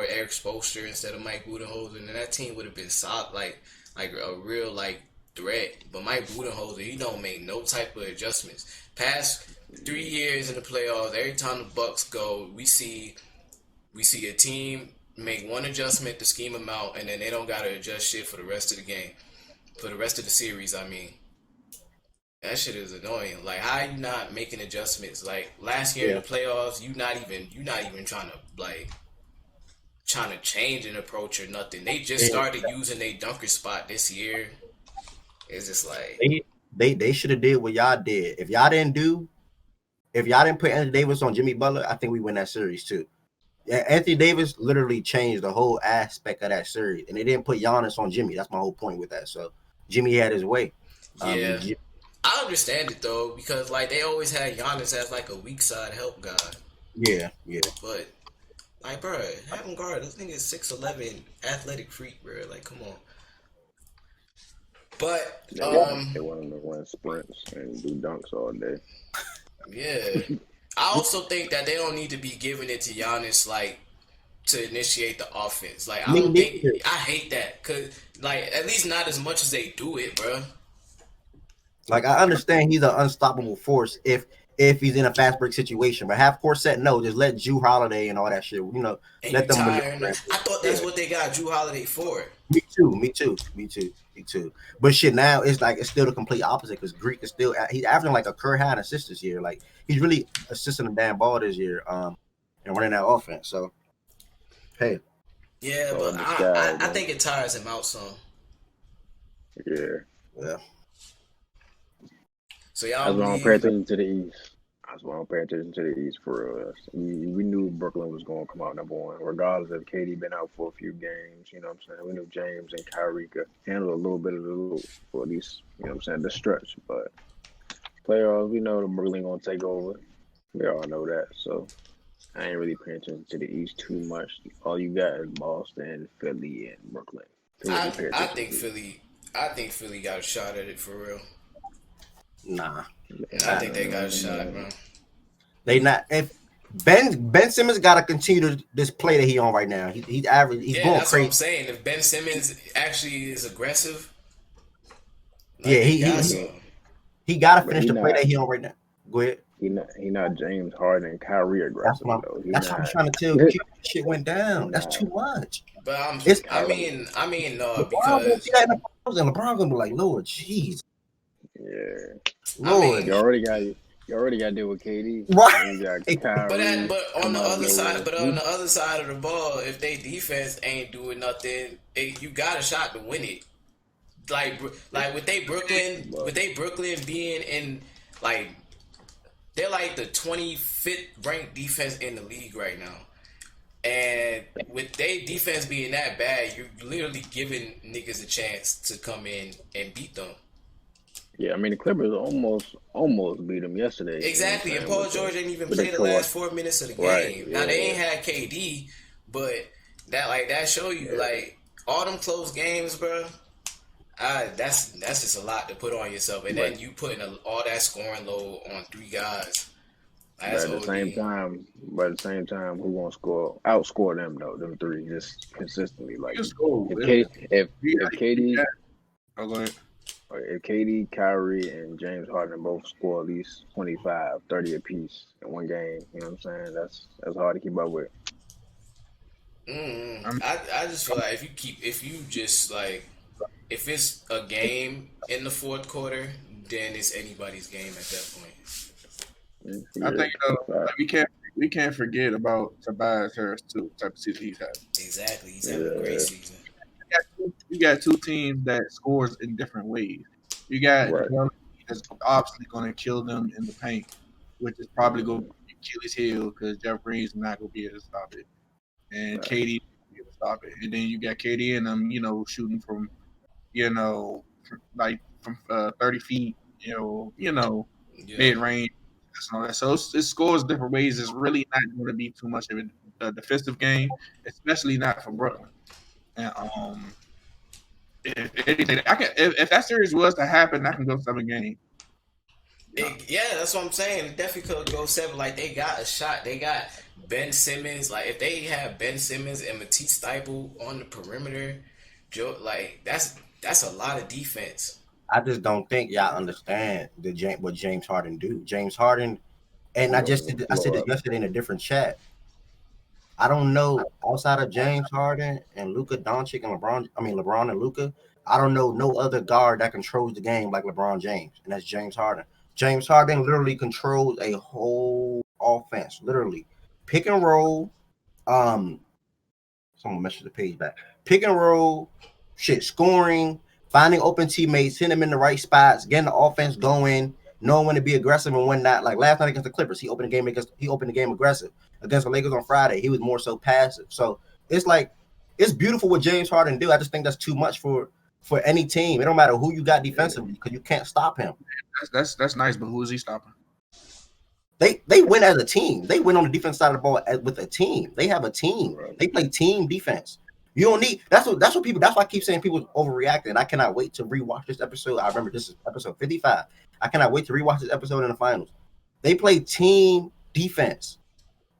Speaker 1: Eric Spoelstra instead of Mike Budenholzer, then that team would have been solid, like a real like threat. But Mike Budenholzer, he don't make no type of adjustments. Past 3 years in the playoffs, every time the Bucks go, we see a team make one adjustment to scheme them out, and then they don't gotta adjust shit for the rest of the game, for the rest of the series. I mean. That shit is annoying. Like, how are you not making adjustments? Like last year in the playoffs, you not even trying to change an approach or nothing. They just started using a dunker spot this year. It's just like
Speaker 2: they should have did what y'all did. If y'all didn't put Anthony Davis on Jimmy Butler, I think we win that series too. Yeah, Anthony Davis literally changed the whole aspect of that series, and they didn't put Giannis on Jimmy. That's my whole point with that. So Jimmy had his way.
Speaker 1: Yeah. I understand it though, because like they always had Giannis as like a weak side help guy.
Speaker 2: Yeah.
Speaker 1: But like, bro, have him guard. This nigga is 6'11", athletic freak, bro. Like, come on. But
Speaker 3: They want him to run sprints and do dunks all day.
Speaker 1: Yeah, I also think that they don't need to be giving it to Giannis like to initiate the offense. Like, I hate that because like at least not as much as they do it, bro.
Speaker 2: Like I understand he's an unstoppable force if he's in a fast break situation, but have court set no, just let Jrue Holiday and all that shit. You know,
Speaker 1: and
Speaker 2: let them.
Speaker 1: I thought that's what they got Jrue Holiday for.
Speaker 2: Me too. But shit, now it's like it's still the complete opposite because Greek is still he's averaging like a career high in assists this year. Like he's really assisting the damn ball this year, and running that offense. So, hey.
Speaker 1: Yeah, but I think it tires him out some.
Speaker 3: Yeah.
Speaker 1: So y'all.
Speaker 3: That's why I don't pay attention to the East. That's why I don't pay attention to the East for real. We knew Brooklyn was going to come out number one, regardless if KD been out for a few games. You know what I'm saying? We knew James and Kyrie could handle a little bit of the load for at least, you know what I'm saying, the stretch. But playoffs, we know the Brooklyn going to take over. We all know that. So I ain't really paying attention to the East too much. All you got is Boston, Philly, and Brooklyn.
Speaker 1: I think Philly got a shot at it for real.
Speaker 2: Nah.
Speaker 1: I think they got a shot, bro.
Speaker 2: They not if Ben Simmons got to continue this play that he on right now. He's average. He's going
Speaker 1: that's
Speaker 2: crazy.
Speaker 1: What I'm saying. If Ben Simmons actually is aggressive,
Speaker 2: like he got to finish the play that he on right now. Go ahead.
Speaker 3: He not James Harden and Kyrie aggressive though.
Speaker 2: That's what I'm trying to tell you. Shit went down. That's too much.
Speaker 1: But because
Speaker 2: LeBron gonna be like, Lord, jeez.
Speaker 3: Yeah.
Speaker 2: Lord,
Speaker 3: you already got to deal with KD.
Speaker 2: Right.
Speaker 1: Kyrie, but on the other side of the ball, if they defense ain't doing nothing, you got a shot to win it. Like with they Brooklyn being in like they're like the 25th ranked defense in the league right now. And with their defense being that bad, you're literally giving niggas a chance to come in and beat them.
Speaker 3: Yeah, I mean the Clippers almost beat them yesterday.
Speaker 1: Exactly,
Speaker 3: You
Speaker 1: and
Speaker 3: know what
Speaker 1: Paul
Speaker 3: I'm saying?
Speaker 1: George didn't even
Speaker 3: With
Speaker 1: play
Speaker 3: the
Speaker 1: the last
Speaker 3: Kawhi,
Speaker 1: 4 minutes of the
Speaker 3: right?
Speaker 1: game. Now they
Speaker 3: Yeah,
Speaker 1: ain't had KD, but that show you like all them close games, bro. That's just a lot to put on yourself, and
Speaker 3: but
Speaker 1: then you putting all that scoring load on three guys.
Speaker 3: but
Speaker 1: That's OD.
Speaker 3: at the same time, who gonna outscore them though? Them three just consistently. Like
Speaker 4: Just go.
Speaker 3: if K
Speaker 4: Yeah,
Speaker 3: if KD
Speaker 4: oh, go ahead.
Speaker 3: if KD, Kyrie, and James Harden both score at least 25, 30 apiece in one game, you know what I'm saying? That's hard to keep up with.
Speaker 1: Mm-hmm.
Speaker 4: I'm,
Speaker 1: I just feel like if it's a game in the fourth quarter, then it's anybody's game at that point.
Speaker 4: I
Speaker 3: Yeah,
Speaker 4: think
Speaker 3: right.
Speaker 4: like, we can't forget about Tobias Harris too. Type of season he's had.
Speaker 1: Exactly, he's having a great
Speaker 3: Yeah,
Speaker 1: season.
Speaker 4: You got two teams that scores in different ways. You got
Speaker 3: right.
Speaker 4: Joel Embiid that's obviously going to kill them in the paint, which is probably going
Speaker 3: Mhm.
Speaker 4: to be Achilles' heel because Jeff Green's not going to be able to stop it, and
Speaker 3: Right.
Speaker 4: KD will be able to stop it. And then you got KD and them, shooting from, like from 30 feet,
Speaker 1: Yeah.
Speaker 4: mid range. So it scores different ways. It's really not going to be too much of a defensive game, especially not for Brooklyn. And if anything, if that series was to happen, I can go 7 games.
Speaker 1: Yeah, that's what I'm saying. It definitely could go 7. Like they got a shot. They got Ben Simmons. Like if they have Ben Simmons and Matisse Thybulle on the perimeter, like that's a lot of defense.
Speaker 2: I just don't think y'all understand what James Harden do. James Harden, and
Speaker 3: He opened the
Speaker 2: I said
Speaker 3: floor
Speaker 2: this
Speaker 3: up.
Speaker 2: yesterday in a different chat. I don't know outside of James Harden and Luka Doncic and LeBron and Luka. I don't know no other guard that controls the game like LeBron James, and that's James Harden. James Harden literally controls a whole offense, literally pick and roll. Um, Someone messaged the page back. Pick and roll, scoring, finding open teammates, hitting them in the right spots, getting the offense going, knowing when to be aggressive and when not. Like last night against the Clippers, he opened the game aggressive. Against the Lakers on Friday, he was more so passive. So it's like it's beautiful what James Harden do. I just think that's too much for any team. It don't matter who you got defensively because you can't stop him.
Speaker 4: That's nice, but who is he stopping?
Speaker 2: They win as a team. They win on the defense side of the ball with a team. They have a team.
Speaker 3: Right.
Speaker 2: They play team defense. You don't need that's what people. That's why I keep saying people overreacting. I cannot wait to rewatch this episode. I remember this is episode 55. I cannot wait to rewatch this episode in the finals. They play team defense.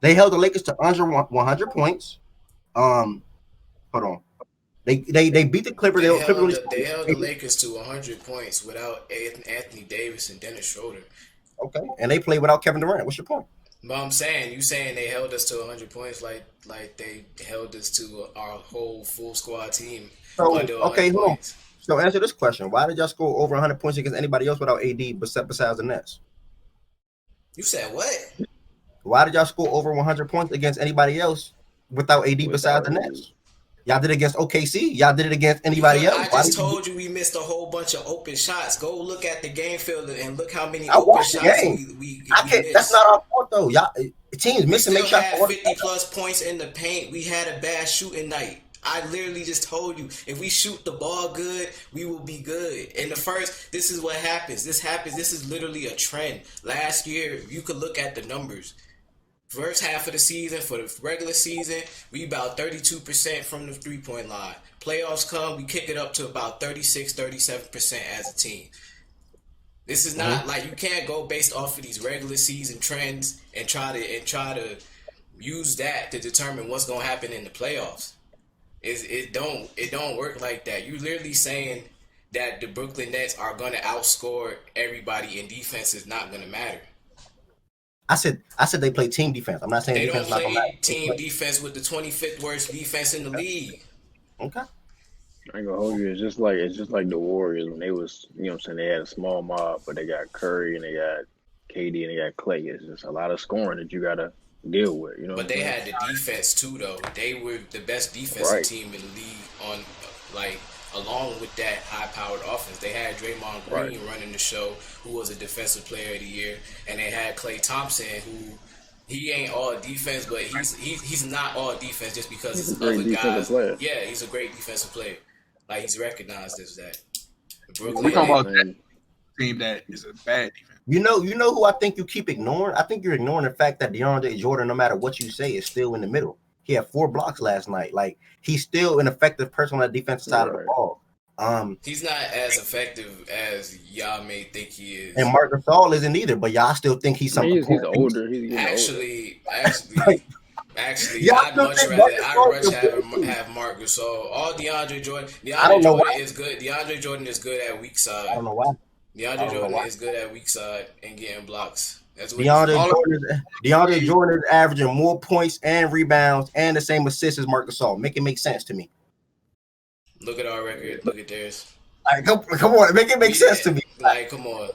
Speaker 2: They held the Lakers to under 100 points. Hold on. They beat the Clippers.
Speaker 1: They held the Lakers to 100 points without Anthony Davis and Dennis Schroeder.
Speaker 2: Okay, and they play without Kevin Durant. What's your point?
Speaker 1: But I'm saying, you saying they held us to 100 points like they held us to our whole full squad team
Speaker 2: So
Speaker 1: under 100
Speaker 2: okay, hold on.
Speaker 1: points.
Speaker 2: So answer this question: why did y'all score over 100 points against anybody else without AD besides the Nets?
Speaker 1: You said what?
Speaker 2: Why did y'all score over 100 points against anybody else without AD besides the Nets? Y'all did it against OKC. Y'all did it against anybody else.
Speaker 1: I just told you we missed a whole bunch of open shots. Go look at the game field and look how many open shots we missed.
Speaker 2: That's not our fault though. Y'all teams missing
Speaker 1: We
Speaker 2: make
Speaker 1: still
Speaker 2: shots.
Speaker 1: had 50 plus points in the paint. We had a bad shooting night. I literally just told you, if we shoot the ball good, we will be good. In the first, this is what happens. This is literally a trend. Last year, you could look at the numbers. First half of the season, for the regular season, we about 32% from the three-point line. Playoffs come, we kick it up to about 36, 37% as a team. This is not like you can't go based off of these regular season trends and try to use that to determine what's gonna happen in the playoffs. It don't work like that. You're literally saying that the Brooklyn Nets are gonna outscore everybody and defense is not gonna matter.
Speaker 2: I said they play team defense. I'm not saying
Speaker 1: They
Speaker 2: defense
Speaker 1: don't
Speaker 2: is not gonna
Speaker 1: play
Speaker 2: matter.
Speaker 1: team defense with the 25th worst defense in the league.
Speaker 2: Okay.
Speaker 3: I ain't gonna hold you. It's just like the Warriors when they was, you know what I'm saying, they had a small mob, but they got Curry and they got KD and they got Clay. It's just a lot of scoring that you gotta deal with, you know.
Speaker 1: But they had the defense too, though. They were the best defensive team in the league on, like, along with that high-powered offense. They had Draymond Green running the show, who was a defensive player of the year, and they had Klay Thompson, who he ain't all defense, but he's not all defense just because
Speaker 3: He's a
Speaker 1: it's
Speaker 3: great
Speaker 1: other
Speaker 3: defensive
Speaker 1: guys.
Speaker 3: player.
Speaker 1: Yeah, he's a great defensive player. Like he's recognized as that.
Speaker 4: We
Speaker 1: Brooklyn,
Speaker 4: talking about
Speaker 3: Man,
Speaker 4: that team that is a bad defense.
Speaker 2: You know who I think you keep ignoring? I think you're ignoring the fact that DeAndre Jordan, no matter what you say, is still in the middle. He had 4 blocks last night. Like he's still an effective person on the defensive side of the
Speaker 3: Right.
Speaker 2: ball.
Speaker 1: he's not as effective as y'all may think he is.
Speaker 2: And Marc Gasol isn't either, but y'all still think he's
Speaker 3: I mean,
Speaker 2: something.
Speaker 3: he's older. He's getting older.
Speaker 1: Actually,
Speaker 2: Yeah, I
Speaker 1: I'd
Speaker 2: still
Speaker 1: much
Speaker 2: think
Speaker 1: rather
Speaker 2: Marc Gasol
Speaker 1: have Marc Gasol. All DeAndre Jordan.
Speaker 2: I don't
Speaker 1: DeAndre
Speaker 2: know
Speaker 1: Jordan
Speaker 2: why.
Speaker 1: is good. DeAndre Jordan is good at weak
Speaker 2: I
Speaker 1: side.
Speaker 2: don't know why.
Speaker 1: DeAndre Jordan is good at weak side and getting blocks. That's what
Speaker 2: DeAndre Jordan is averaging more points and rebounds and the same assists as Marc Gasol. Make it make sense to me.
Speaker 1: Look at our record. Look at theirs.
Speaker 2: Like, come on, make it make sense to me.
Speaker 1: Like, come on.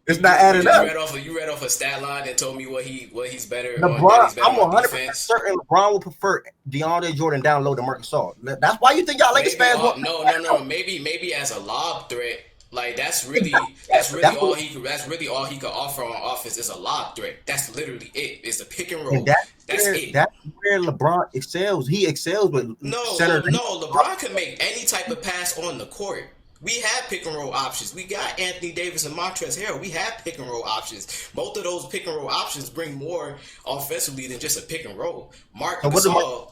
Speaker 2: It's not adding up.
Speaker 1: You read off a stat line and told me what he's better.
Speaker 2: LeBron, I'm 100% certain LeBron will prefer DeAndre Jordan down low to Marc Gasol. That's why you think y'all Lakers fans want.
Speaker 1: No. Maybe as a lob threat. Like that's really all he could offer on offense is a lob threat. That's literally it. It's a pick and roll. That's it.
Speaker 2: That's where LeBron excels. He excels with center.
Speaker 1: No. LeBron can make any type of pass on the court. We have pick and roll options. We got Anthony Davis and Montrezl Harrell. We have pick and roll options. Both of those pick and roll options bring more offensively than just a pick and roll. Marc Gasol,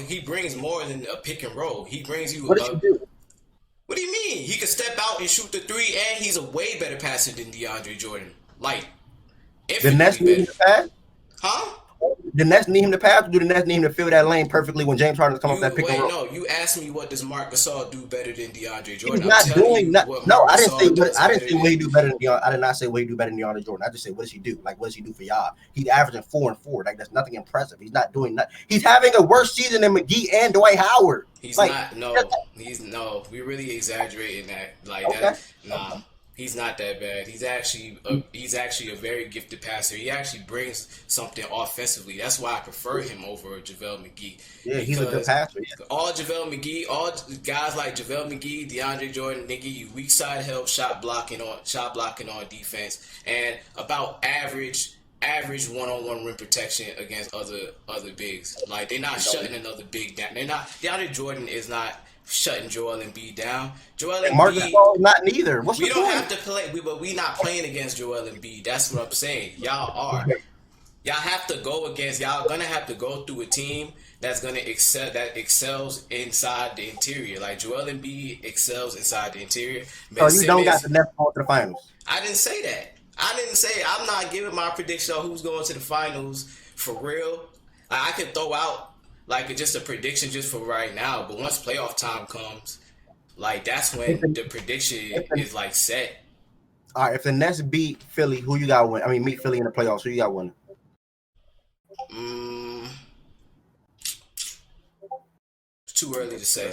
Speaker 1: he brings more than a pick and roll. He brings you.
Speaker 2: What does he do?
Speaker 1: What do you mean? He can step out and shoot the three, and he's a way better passer than DeAndre Jordan. Like,
Speaker 2: the Nets need him to pass?
Speaker 1: Huh?
Speaker 2: The Nets need him to pass, or do the Nets need him to fill that lane perfectly when James Harden comes off that pick and roll?
Speaker 1: No, you asked me what does Marc Gasol do better than DeAndre Jordan.
Speaker 2: He's not doing nothing. No, I didn't say what he do better than DeAndre. I did not say what he do better than DeAndre Jordan. I just said what does he do? Like what does he do for y'all? He's averaging 4 and 4. Like that's nothing impressive. He's not doing nothing. He's having a worse season than McGee and Dwight Howard.
Speaker 1: He's not. No. We really exaggerating that. Like that. Nah. He's not that bad. He's actually a very gifted passer. He actually brings something offensively. That's why I prefer him over JaVale McGee.
Speaker 2: Yeah, he's a good passer. Yeah.
Speaker 1: All guys like JaVale McGee, DeAndre Jordan, they give you weak side help, shot blocking on defense, and about average one-on-one rim protection against other bigs. Like they're not shutting another big down. DeAndre Jordan is not shutting Joel Embiid down. Joel Embiid,
Speaker 2: Marc Gasol not neither. What's
Speaker 1: we
Speaker 2: the
Speaker 1: don't
Speaker 2: point?
Speaker 1: have to play. But we not playing against Joel Embiid. That's what I'm saying. Y'all are. Y'all have to go against. Y'all gonna have to go through a team that's gonna excels inside the interior. Like Joel Embiid excels inside the interior.
Speaker 2: So you don't got the Nets going to the finals.
Speaker 1: I didn't say that. I didn't say I'm not giving my prediction on who's going to the finals for real. I can throw out like just a prediction just for right now, but once playoff time comes, like that's when the prediction is like set.
Speaker 2: All right, if the Nets beat Philly, who you got win? I mean, meet Philly in the playoffs, who you got win?
Speaker 1: It's too early to say.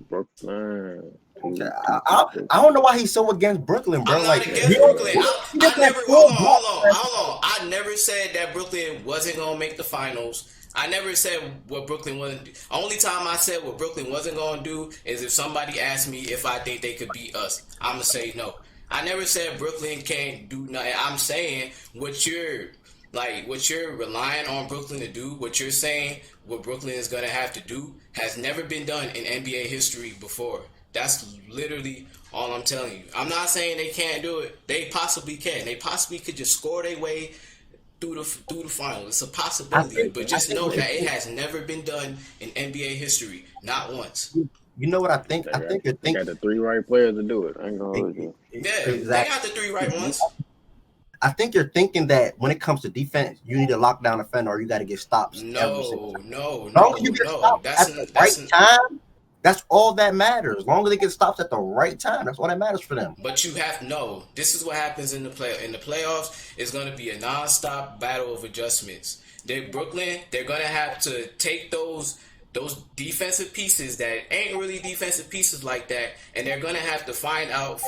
Speaker 3: Brooklyn.
Speaker 2: I don't know why he's so against Brooklyn, bro.
Speaker 1: I'm not against Brooklyn. Hold on. I never said that Brooklyn wasn't gonna make the finals. I never said what Brooklyn wasn't do. Only time I said what Brooklyn wasn't gonna do is if somebody asked me if I think they could beat us. I'm gonna say no. I never said Brooklyn can't do nothing. I'm saying what you're relying on Brooklyn to do, what you're saying what Brooklyn is gonna have to do has never been done in NBA history before. That's literally all I'm telling you. I'm not saying they can't do it. They possibly can. They possibly could just score their way through the final. It's a possibility, but just know that it has never been done in NBA history, not once.
Speaker 2: You know what I think? I think you're thinking.
Speaker 3: Got the 3 right players to do it. I ain't gonna hold you.
Speaker 1: Yeah, exactly. They got the 3 right ones.
Speaker 2: I think you're thinking that when it comes to defense, you need to lock down a defender or you got to get stops.
Speaker 1: No.
Speaker 2: That's the right time. That's all that matters. As long as they get stops at the right time, that's all that matters for them.
Speaker 1: But you have this is what happens in the playoffs. It's going to be a nonstop battle of adjustments. Brooklyn, they're going to have to take those defensive pieces that ain't really defensive pieces like that, and they're going to have to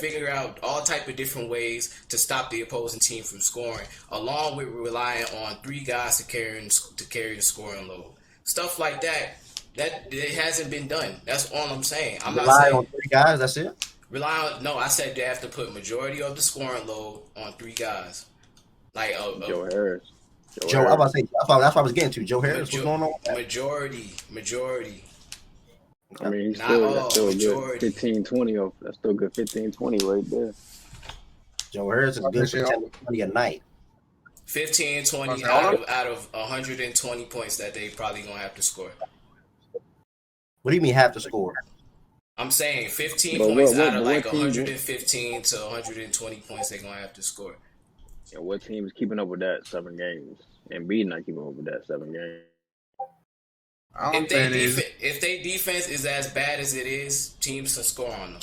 Speaker 1: figure out all type of different ways to stop the opposing team from scoring, along with relying on 3 guys to carry the scoring load. Stuff like that. That it hasn't been done. That's all I'm saying. I'm not saying
Speaker 2: on 3 guys. That's it.
Speaker 1: No, I said they have to put majority of the scoring load on 3 guys. Like
Speaker 3: Joe Harris.
Speaker 2: Joe, I was about to say, that's what I was getting to. Joe Harris, what's going on with that?
Speaker 1: Majority.
Speaker 3: I mean, he's
Speaker 1: Not
Speaker 3: still
Speaker 1: all,
Speaker 3: that's still a
Speaker 1: majority.
Speaker 3: good 15-20 off. That's still a good 15-20 right there.
Speaker 2: Joe Harris is good for 10 to 20 a night.
Speaker 1: 15, 20
Speaker 4: Okay.
Speaker 1: out of 120 points that they probably gonna have to score.
Speaker 2: What do you mean have to score?
Speaker 1: I'm saying 15
Speaker 3: But
Speaker 1: points
Speaker 3: what-
Speaker 1: out of
Speaker 3: what
Speaker 1: like
Speaker 3: team-
Speaker 1: 115 to 120 points they're gonna have to score.
Speaker 3: And what team is keeping up with that 7 games? And B not keeping up with that 7 games.
Speaker 4: I don't think it is.
Speaker 1: If their defense is as bad as it is, teams can score on them.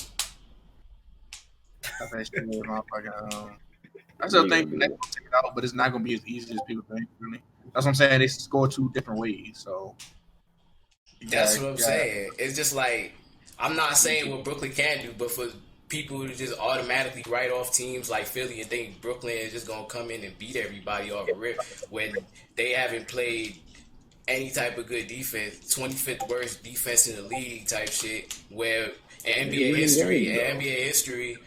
Speaker 4: I think it's gonna be motherfucking, I still think they're gonna take it out, but it's not gonna be as easy as people think. Really, that's what I'm saying. They score 2 different ways, so
Speaker 1: That's what I'm saying. It's just like, I'm not saying what Brooklyn can do, but for people to just automatically write off teams like Philly and think Brooklyn is just gonna come in and beat everybody off a rip when they haven't played any type of good defense, 25th worst defense in the league type shit, where in NBA history,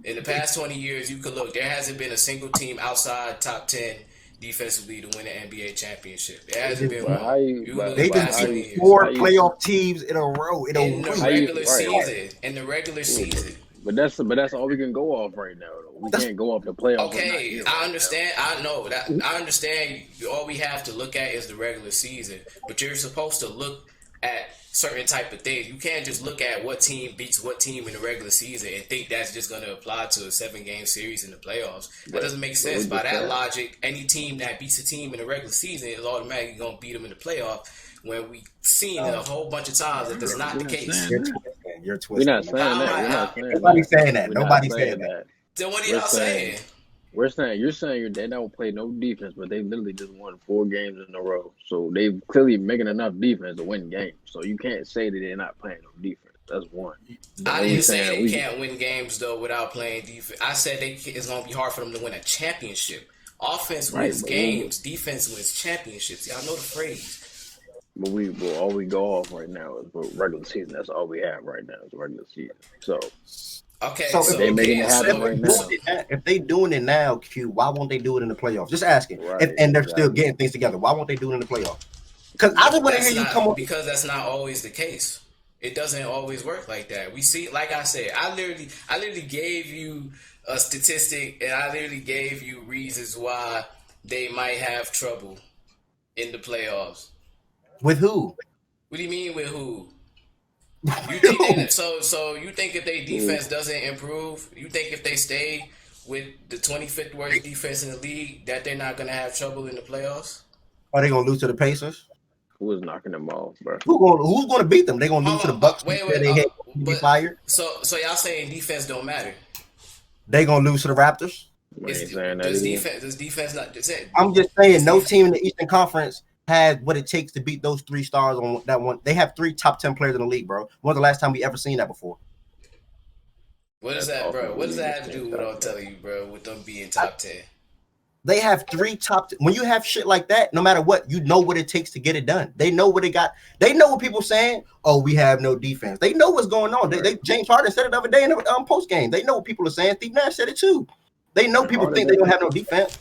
Speaker 1: in the past 20 years, you could look, there hasn't been a single team outside top 10 defensively to win an NBA championship. There hasn't been one.
Speaker 2: They just beat 4 playoff teams in a row in the
Speaker 1: regular season.
Speaker 3: But that's all we can go off right now, though. We can't go off the playoffs.
Speaker 1: Okay, I understand. I know that. I understand. All we have to look at is the regular season. But you're supposed to look at certain type of things. You can't just look at what team beats what team in the regular season and think that's just going to apply to a 7-game series in the playoffs. That doesn't make sense. By that logic, any team that beats a team in the regular season is automatically going to beat them in the playoff. When we've seen a whole bunch of times that that's not the case.
Speaker 2: You're twisting.
Speaker 3: We're not saying that.
Speaker 2: Nobody's saying that. Nobody's saying that.
Speaker 1: Then what are y'all saying?
Speaker 3: You're saying they don't play no defense, but they literally just won 4 games in a row. So they've clearly making enough defense to win games. So you can't say that they're not playing no defense. That's one.
Speaker 1: I didn't say they can't win games though without playing defense. I said it's gonna be hard for them to win a championship. Offense wins games, defense wins championships. Y'all know the phrase.
Speaker 3: But all we go off right now is regular season. That's all we have right now is regular season. So
Speaker 1: okay,
Speaker 2: so
Speaker 3: if they making it happen right now.
Speaker 2: If they doing it now, Q, why won't they do it in the playoffs? Just asking. And they're still getting things together. Why won't they do it in the playoffs? Because I just want to hear you come on.
Speaker 1: Because that's not always the case. It doesn't always work like that. We see, like I said, I literally gave you a statistic, and I literally gave you reasons why they might have trouble in the playoffs.
Speaker 2: With who?
Speaker 1: What do you mean with who? You think so you think if their defense doesn't improve, you think if they stay with the 25th worst defense in the league, that they're not going to have trouble in the playoffs?
Speaker 2: Are they going to lose to the Pacers?
Speaker 3: Who is knocking them off, bro?
Speaker 2: Who's going to beat them? They're going to lose to the Bucks. They fired.
Speaker 1: So y'all saying defense don't matter?
Speaker 2: They going to lose to the Raptors?
Speaker 1: Does defense not?
Speaker 2: I'm just saying, no team in the Eastern Conference has what it takes to beat those 3 stars on that one. They have 3 top 10 players in the league, bro. When's the last time we ever seen that before?
Speaker 1: What is that, bro? What does that have to do with what I'm telling you, bro? With them being top 10?
Speaker 2: They have 3 top. When you have shit like that, no matter what, you know what it takes to get it done. They know what it got. They know what people saying. Oh, we have no defense. They know what's going on. James Harden said it the other day in the post game. They know what people are saying. Steve Nash said it too. They know people think they don't have no defense.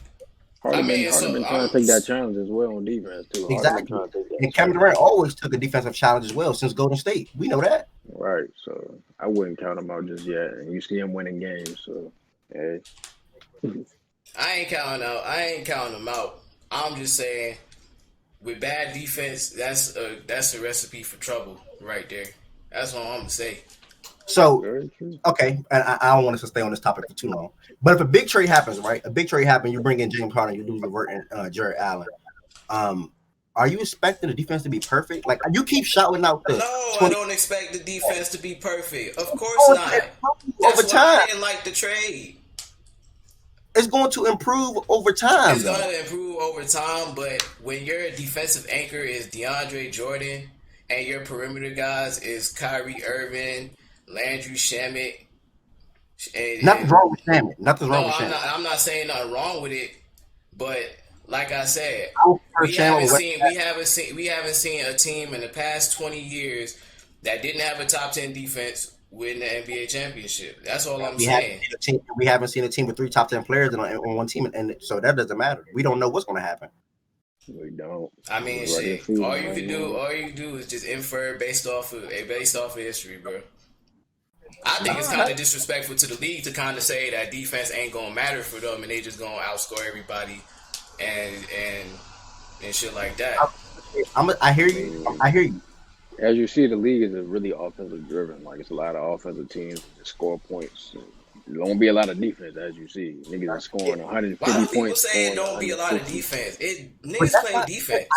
Speaker 3: Harden been trying to take that challenge as well on defense too.
Speaker 2: Exactly. And Kevin Durant always took a defensive challenge as well since Golden State. We know that.
Speaker 3: Right. So I wouldn't count him out just yet. And you see him winning games. So hey.
Speaker 1: I ain't counting them out. I'm just saying, with bad defense, that's a recipe for trouble right there. That's all I'm gonna say.
Speaker 2: So, okay, and I don't want us to stay on this topic for too long. But if a big trade happens, right? A big trade happens, you bring in James Harden, you lose LeVert and Jared Allen. Are you expecting the defense to be perfect? Like, you keep shouting out the.
Speaker 1: No, I don't expect the defense to be perfect. Of course not. That's why I didn't like the trade.
Speaker 2: It's going to improve over time.
Speaker 1: It's going to improve over time, but when your defensive anchor is DeAndre Jordan and your perimeter guys is Kyrie Irving, Landry Shamet.
Speaker 2: Nothing's wrong with Shamet.
Speaker 1: I'm not saying nothing wrong with it, but like I said, we haven't seen a team in the past 20 years that didn't have a top 10 defense win the NBA championship. That's all I'm saying.
Speaker 2: We haven't seen a team with 3 top 10 players on one team, and so that doesn't matter. We don't know what's going to happen.
Speaker 3: We don't.
Speaker 1: I mean,
Speaker 3: Regular
Speaker 1: shit.
Speaker 3: season,
Speaker 1: All you
Speaker 3: right
Speaker 1: can do,
Speaker 3: now.
Speaker 1: all you can do is just infer based off of history, bro. I think it's kind of disrespectful to the league to kind of say that defense ain't gonna matter for them and they just gonna outscore everybody and shit like that.
Speaker 2: I hear you. I hear you.
Speaker 3: As you see, the league is really offensive driven. Like it's a lot of offensive teams that score points. There won't be a lot of defense, as you see. Niggas are scoring 150
Speaker 1: Why do people
Speaker 3: points.
Speaker 1: say it
Speaker 3: scoring
Speaker 1: don't be a lot of
Speaker 3: 150.
Speaker 1: defense?
Speaker 2: But
Speaker 1: Niggas
Speaker 2: that's
Speaker 1: play
Speaker 2: not-
Speaker 1: defense.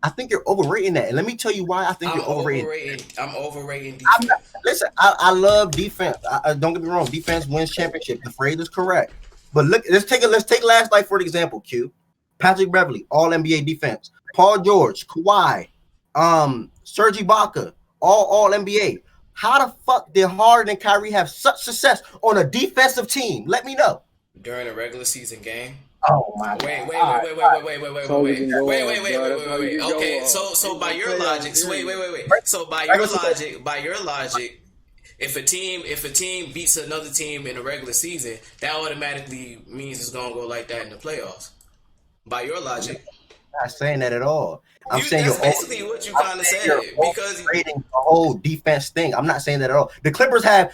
Speaker 2: I think you're overrating that, and let me tell you why I think you're overrating.
Speaker 1: I'm overrating
Speaker 2: I'm
Speaker 1: defense.
Speaker 2: not, listen, I love defense. Don't get me wrong. Defense wins championship. The phrase is correct. But look, let's take last night for an example. Q. Patrick Beverly, All NBA defense. Paul George, Kawhi, Serge Ibaka, all NBA. How the fuck did Harden and Kyrie have such success on a defensive team? Let me know.
Speaker 1: During a regular season game.
Speaker 2: Oh my
Speaker 1: Wait.
Speaker 2: God.
Speaker 1: Okay, so by your logic, So by your logic, if a team beats another team in a regular season, that automatically means it's gonna go like that in the playoffs. By your logic.
Speaker 2: I'm not saying that at all. I'm saying
Speaker 1: that's
Speaker 2: you're
Speaker 1: basically what you kind of said because
Speaker 2: rating the whole defense thing. I'm not saying that at all. The Clippers are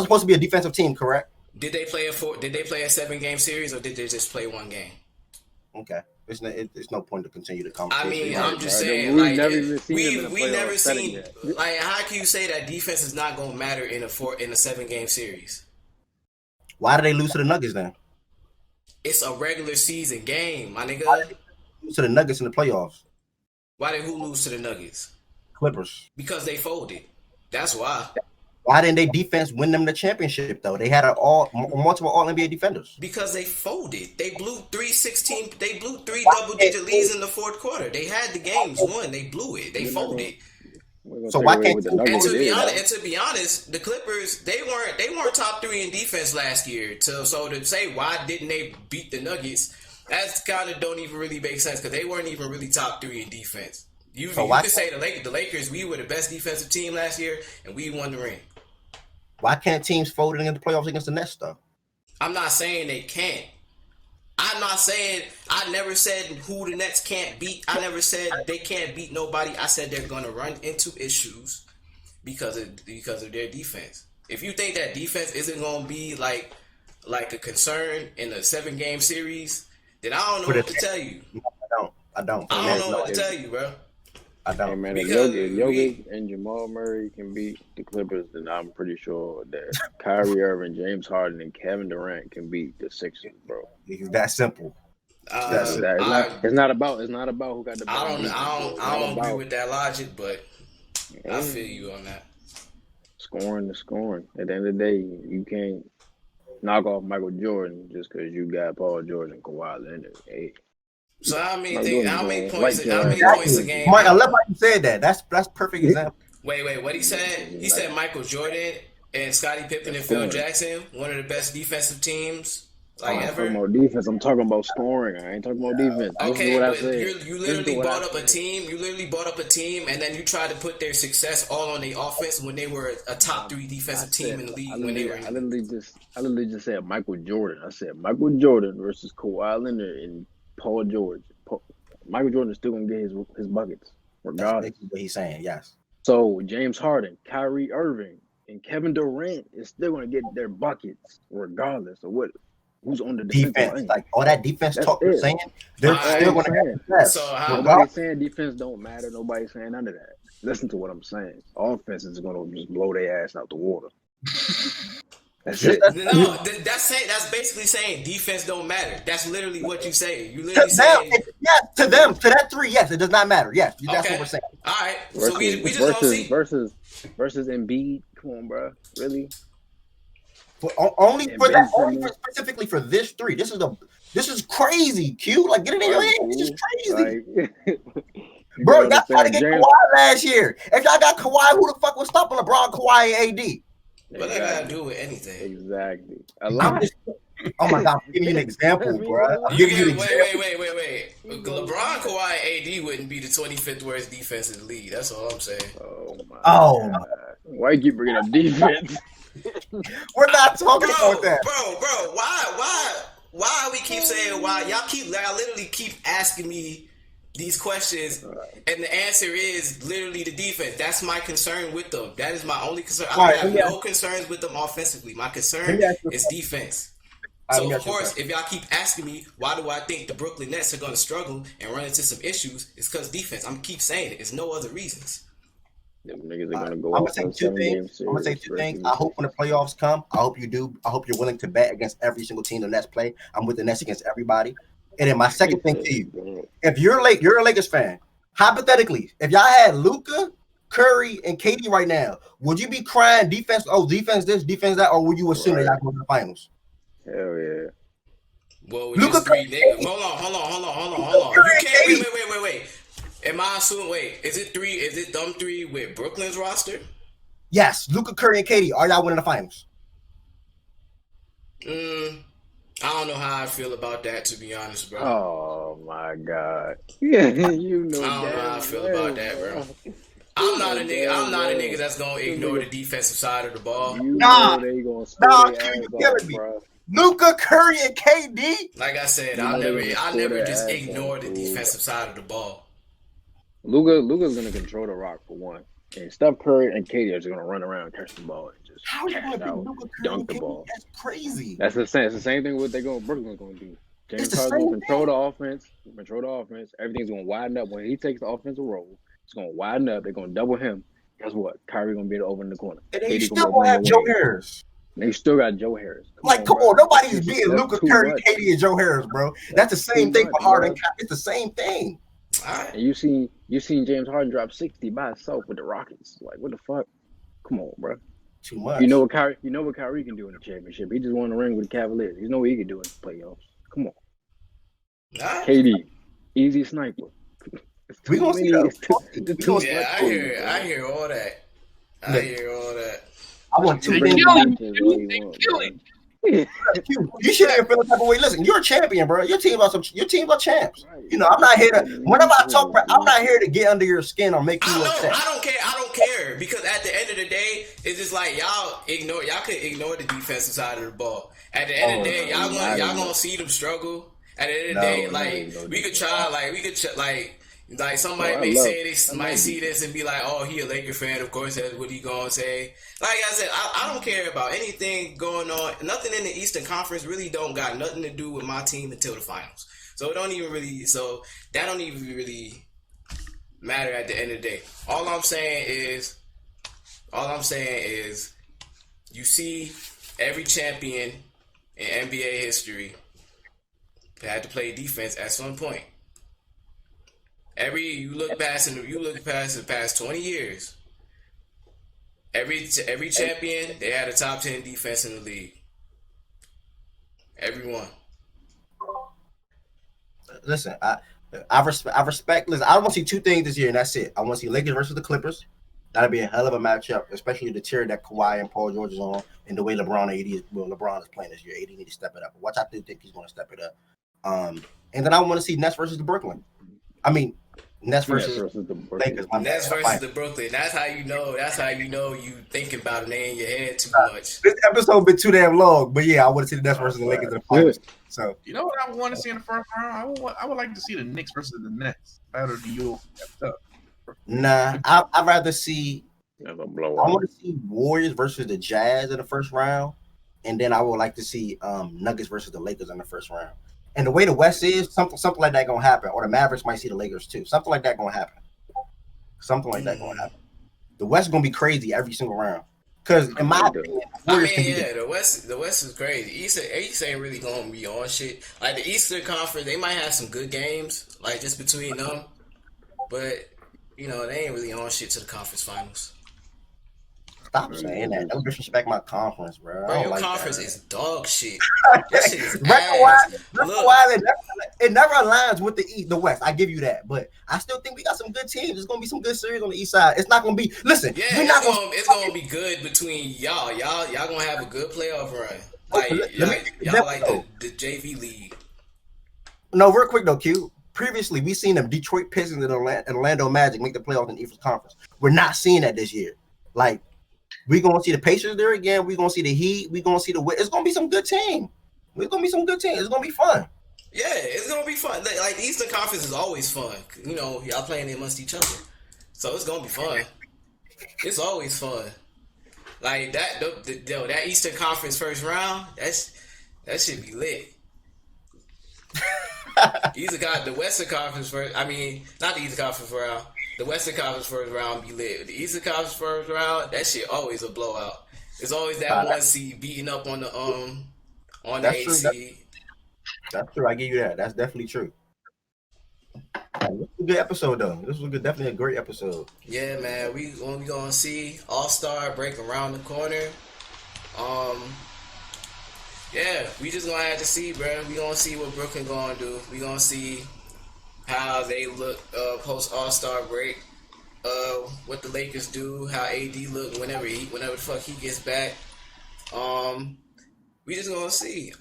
Speaker 2: supposed to be a defensive team, correct?
Speaker 1: Did they play a 7-game series or did they just play one game?
Speaker 2: Okay, it's no point to continue the conversation.
Speaker 1: I mean, I'm just saying,
Speaker 3: We've
Speaker 1: like,
Speaker 3: we
Speaker 1: never seen, like, how can you say that defense is not gonna matter in a 7-game series?
Speaker 2: Why did they lose to the Nuggets then?
Speaker 1: It's a regular season game, my nigga.
Speaker 2: Why did they lose to the Nuggets in the playoffs?
Speaker 1: Why did who lose to the Nuggets?
Speaker 2: Clippers.
Speaker 1: Because they folded. That's why.
Speaker 2: Why didn't they defense win them the championship though? They had multiple All NBA defenders.
Speaker 1: Because they folded. They blew 3-16. They blew 3 double-digit leads in the fourth quarter. They had the games won. They blew it. They folded.
Speaker 2: So why can't
Speaker 1: And to be honest, the Clippers they weren't top 3 in defense last year. So to say why didn't they beat the Nuggets, that's kind of don't even really make sense because they weren't even really top 3 in defense. You could say the Lakers, we were the best defensive team last year and we won the ring.
Speaker 2: Why can't teams fold in the playoffs against the Nets though?
Speaker 1: I'm not saying they can't. I'm not saying I never said who the Nets can't beat. I never said they can't beat nobody. I said they're gonna run into issues because of their defense. If you think that defense isn't gonna be like a concern in a 7-game series, then I don't know what to tell you.
Speaker 2: I don't
Speaker 1: know what to tell you, bro.
Speaker 2: I don't.
Speaker 3: Hey man, if Jokic and Jamal Murray can beat the Clippers, then I'm pretty sure that Kyrie Irving, James Harden, and Kevin Durant can beat the Sixers, bro.
Speaker 2: It's that simple.
Speaker 3: It's not about who got the best.
Speaker 1: I don't agree with that logic, but I feel you on that.
Speaker 3: Scoring the scoring. At the end of the day, you can't knock off Michael Jordan just because you got Paul George and Kawhi Leonard. Hey.
Speaker 1: So how many points a game?
Speaker 2: Mike, I love how you said that. That's perfect example.
Speaker 1: Wait, what he said? He said Michael Jordan and Scottie Pippen and Phil Jackson, one of the best defensive teams ever.
Speaker 3: I'm talking about defense. I'm talking about scoring. I ain't talking about defense.
Speaker 1: Okay, but you literally brought up a team. You literally brought up a team, and then you tried to put their success all on the offense when they were a top 3 defensive team in the league. I
Speaker 3: literally just said Michael Jordan. I said Michael Jordan versus Kawhi Leonard and Paul George. Michael Jordan is still gonna get his buckets, regardless.
Speaker 2: That's what he's saying. Yes.
Speaker 3: So James Harden, Kyrie Irving, and Kevin Durant is still gonna get their buckets, regardless of who's on the
Speaker 2: defense. Like all that defense talk you're saying, they're still gonna get success.
Speaker 1: So
Speaker 3: nobody's saying defense don't matter. Nobody's saying none of that. Listen to what I'm saying. Offense is gonna just blow their ass out the water. That's it.
Speaker 1: No, that's basically saying defense don't matter. That's literally what you say. You literally say
Speaker 2: to that 3, yes, it does not matter. Yes, that's what we're saying.
Speaker 1: All right, so we just don't see
Speaker 3: versus Embiid. Come on, bro, really?
Speaker 2: Only specifically for this 3. This is crazy. Q, like get it in your head. It's just crazy. Bro, y'all tried to get Kawhi last year. If y'all got Kawhi, who the fuck was stopping LeBron, Kawhi, and AD?
Speaker 1: What that got to do with anything?
Speaker 3: Exactly. A lot.
Speaker 2: Oh my God! I'm giving you an example, bro. I'm giving you an example.
Speaker 1: Wait. LeBron, Kawhi, AD wouldn't be the 25th worst defense in the league. That's all I'm saying.
Speaker 3: Oh my God. Why you keep bringing up defense?
Speaker 2: We're not talking about that,
Speaker 1: bro. Why we keep saying why? Y'all literally keep asking me these questions, and the answer is literally the defense. That's my concern with them. That is my only concern. I
Speaker 2: Right,
Speaker 1: have
Speaker 2: let me
Speaker 1: no concerns with them offensively. My
Speaker 2: Let
Speaker 1: concern
Speaker 2: me ask you a
Speaker 1: is
Speaker 2: question.
Speaker 1: defense.
Speaker 2: All right,
Speaker 1: So
Speaker 2: let me
Speaker 1: of
Speaker 2: ask you a
Speaker 1: course,
Speaker 2: question.
Speaker 1: if y'all keep asking me why do I think the Brooklyn Nets are going to struggle and run into some issues, it's because defense. I'm keep saying it. It's no other reasons.
Speaker 3: Them niggas are
Speaker 2: All right,
Speaker 3: gonna
Speaker 2: I'm
Speaker 3: go
Speaker 2: gonna
Speaker 3: off
Speaker 2: say
Speaker 3: on
Speaker 2: two
Speaker 3: 7 game
Speaker 2: things. I'm gonna say
Speaker 3: series
Speaker 2: two things. I
Speaker 3: regular
Speaker 2: hope when
Speaker 3: season.
Speaker 2: the playoffs come, I hope you do. I hope you're willing to bet against every single team the Nets play. I'm with the Nets against everybody. And then my second thing to you, if you're you're a Lakers fan. Hypothetically, if y'all had Luka, Curry, and KD right now, would you be crying defense? Oh, defense this, defense that, or would you assume that
Speaker 3: Right.
Speaker 2: y'all go to the finals?
Speaker 3: Hell yeah.
Speaker 1: Well, with
Speaker 2: Luka,
Speaker 1: just three niggas.
Speaker 2: Curry,
Speaker 1: Hold on. You can't.
Speaker 2: KD.
Speaker 1: Wait. Am I assuming? Wait, is it three? Is it them three with Brooklyn's roster?
Speaker 2: Yes, Luka, Curry, and KD. Are y'all winning the finals?
Speaker 1: I don't know how I feel about that, to be honest, bro.
Speaker 3: Oh my god. Yeah, you know
Speaker 1: I don't know how I feel about that, bro. I'm not a nigga that's gonna ignore the defensive side of the ball.
Speaker 3: You
Speaker 2: Nah,
Speaker 3: know they gonna
Speaker 2: nah,
Speaker 3: score their
Speaker 2: Q, you
Speaker 3: ass
Speaker 2: killing
Speaker 3: off,
Speaker 2: me.
Speaker 3: bro.
Speaker 2: Luka, Curry, and KD.
Speaker 1: Like I said,
Speaker 3: You
Speaker 1: I'll
Speaker 3: know they gonna
Speaker 1: never
Speaker 3: score their
Speaker 1: just
Speaker 3: ass
Speaker 1: ignore
Speaker 3: off,
Speaker 1: the
Speaker 3: dude.
Speaker 1: defensive side of the ball.
Speaker 3: Luka's gonna control the rock for one. And Steph Curry and KD are just gonna run around, catch the ball, and just
Speaker 2: How are you
Speaker 3: cash
Speaker 2: going to
Speaker 3: out,
Speaker 2: beat Luka, Curry,
Speaker 3: dunk
Speaker 2: and
Speaker 3: the
Speaker 2: KD?
Speaker 3: ball.
Speaker 2: That's crazy.
Speaker 3: That's the same. It's the same thing what Brooklyn's gonna do.
Speaker 2: It's
Speaker 3: James
Speaker 2: the
Speaker 3: Harden's gonna
Speaker 2: same
Speaker 3: control
Speaker 2: thing.
Speaker 3: the offense. Everything's gonna widen up when he takes the offensive role. It's gonna widen up. They're gonna double him. Guess what? Kyrie gonna be able to open the corner.
Speaker 2: And then you
Speaker 3: KD gonna
Speaker 2: still
Speaker 3: be
Speaker 2: going
Speaker 3: open
Speaker 2: to
Speaker 3: on
Speaker 2: have
Speaker 3: the
Speaker 2: Joe
Speaker 3: wing.
Speaker 2: Harris.
Speaker 3: And they still got Joe Harris.
Speaker 2: Come
Speaker 3: Bro.
Speaker 2: on, nobody's
Speaker 3: That's
Speaker 2: beating Luka,
Speaker 3: too
Speaker 2: Curry,
Speaker 3: much.
Speaker 2: KD, and Joe Harris, bro. That's the same
Speaker 3: too
Speaker 2: thing
Speaker 3: much,
Speaker 2: for Harden.
Speaker 3: bro.
Speaker 2: It's the same thing.
Speaker 3: And you seen James Harden drop 60 by himself with the Rockets. Like, what the fuck? Come on, bro.
Speaker 2: Too much.
Speaker 3: You know what Kyrie can do in the championship. He just won the ring with the Cavaliers. You know what he can do in the playoffs. Come on. KD, easy sniper.
Speaker 2: We gonna see that.
Speaker 1: I hear all that. I hear all that.
Speaker 2: I want two
Speaker 3: Bring
Speaker 2: things.
Speaker 3: the defense all you want, bro.
Speaker 2: You shouldn't even feel the type of way. Listen, you're a champion, bro. Your team are champs.
Speaker 3: Right.
Speaker 2: You know, I'm not here to. Whenever I talk, bro, I'm not here to get under your skin or make you upset.
Speaker 1: I don't care because at the end of the day, it's just like y'all can ignore the defensive side of the ball. At the end of the day, y'all gonna see them struggle. At the end of the day, we could try, like somebody might see this and be like, oh, he a Laker fan, of course that's what he gonna say. Like I said, I don't care about anything going on. Nothing in the Eastern Conference really don't got nothing to do with my team until the finals. So that don't even really matter at the end of the day. All I'm saying is you see every champion in NBA history had to play defense at some point. You look past the past 20 years. Every champion, they had a top 10 defense in the league. Everyone.
Speaker 2: Listen, I respect. Listen, I want to see two things this year, and that's it. I want to see Lakers versus the Clippers. That'll be a hell of a matchup, especially the tier that Kawhi and Paul George is on, and the way LeBron is playing this year. AD need to step it up. Which I do think he's going to step it up. And then I want to see Nets versus the Brooklyn. I mean, Nets versus the Lakers.
Speaker 1: Nets versus the Brooklyn. That's how you know you thinking about it in your head too much.
Speaker 2: This episode been too damn long, but yeah, I want to see the Nets versus the Lakers in the finals. So
Speaker 4: you know what I want to see in the first round? I would like to see the Knicks versus the Nets. Battle the U.
Speaker 2: Nah, I'd rather see.
Speaker 3: I
Speaker 2: want to see Warriors versus the Jazz in the first round, and then I would like to see Nuggets versus the Lakers in the first round. And the way the West is, something like that gonna happen. Or the Mavericks might see the Lakers too. Something like that gonna happen. The West is gonna be crazy every single round. Because in my opinion,
Speaker 1: the West is crazy. East ain't really gonna be on shit. Like the Eastern Conference, they might have some good games, like just between them. But they ain't really on shit to the conference finals.
Speaker 2: Stop saying that. Don't disrespect my conference, bro.
Speaker 1: Bro, your conference is dog shit.
Speaker 2: That
Speaker 1: shit is ass.
Speaker 2: It never aligns with the West. I give you that, but I still think we got some good teams. There's gonna be some good series on the East side. It's not gonna be. Listen,
Speaker 1: it's gonna be good between y'all. Y'all gonna have a good playoff run. Y'all like the JV league.
Speaker 2: No, real quick though, Q. Previously, we seen them Detroit Pistons and Orlando Magic make the playoffs in the Eastern Conference. We're not seeing that this year. Like, we're going to see the Pacers there again. We're going to see the Heat. We're going to see it's going to be some good team. It's going to be some good team. It's going to be fun.
Speaker 1: Yeah, it's gonna be fun. Like the Eastern Conference is always fun. You know, y'all playing amongst each other, so it's gonna be fun. It's always fun. Like that, that Eastern Conference first round, that should be lit. The Western Conference first. I mean, not the Eastern Conference round. The Western Conference first round be lit. The Eastern Conference first round, that shit always a blowout. It's always that one seed beating up on the 8 seed.
Speaker 2: That's true. I give you that. That's definitely true. This was a good episode, though. This was definitely a great episode.
Speaker 1: Yeah, man. We gonna see All-Star break around the corner. Yeah, we just gonna have to see, bro. We gonna see what Brooklyn gonna do. We gonna see how they look post All-Star break. What the Lakers do, how AD look whenever the fuck he gets back. We just gonna see.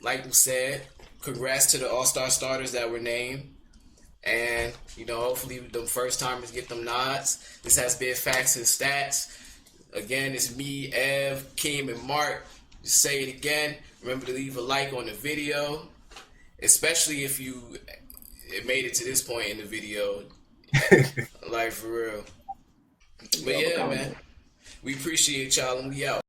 Speaker 1: Like we said, congrats to the All-Star starters that were named. And, you know, hopefully the first timers get them nods. This has been Facts and Stats. Again, it's me, Ev, Keem, and Mark. Just say it again. Remember to leave a like on the video, especially if you made it to this point in the video. Like, for real. But yeah, man. We appreciate y'all, and we out.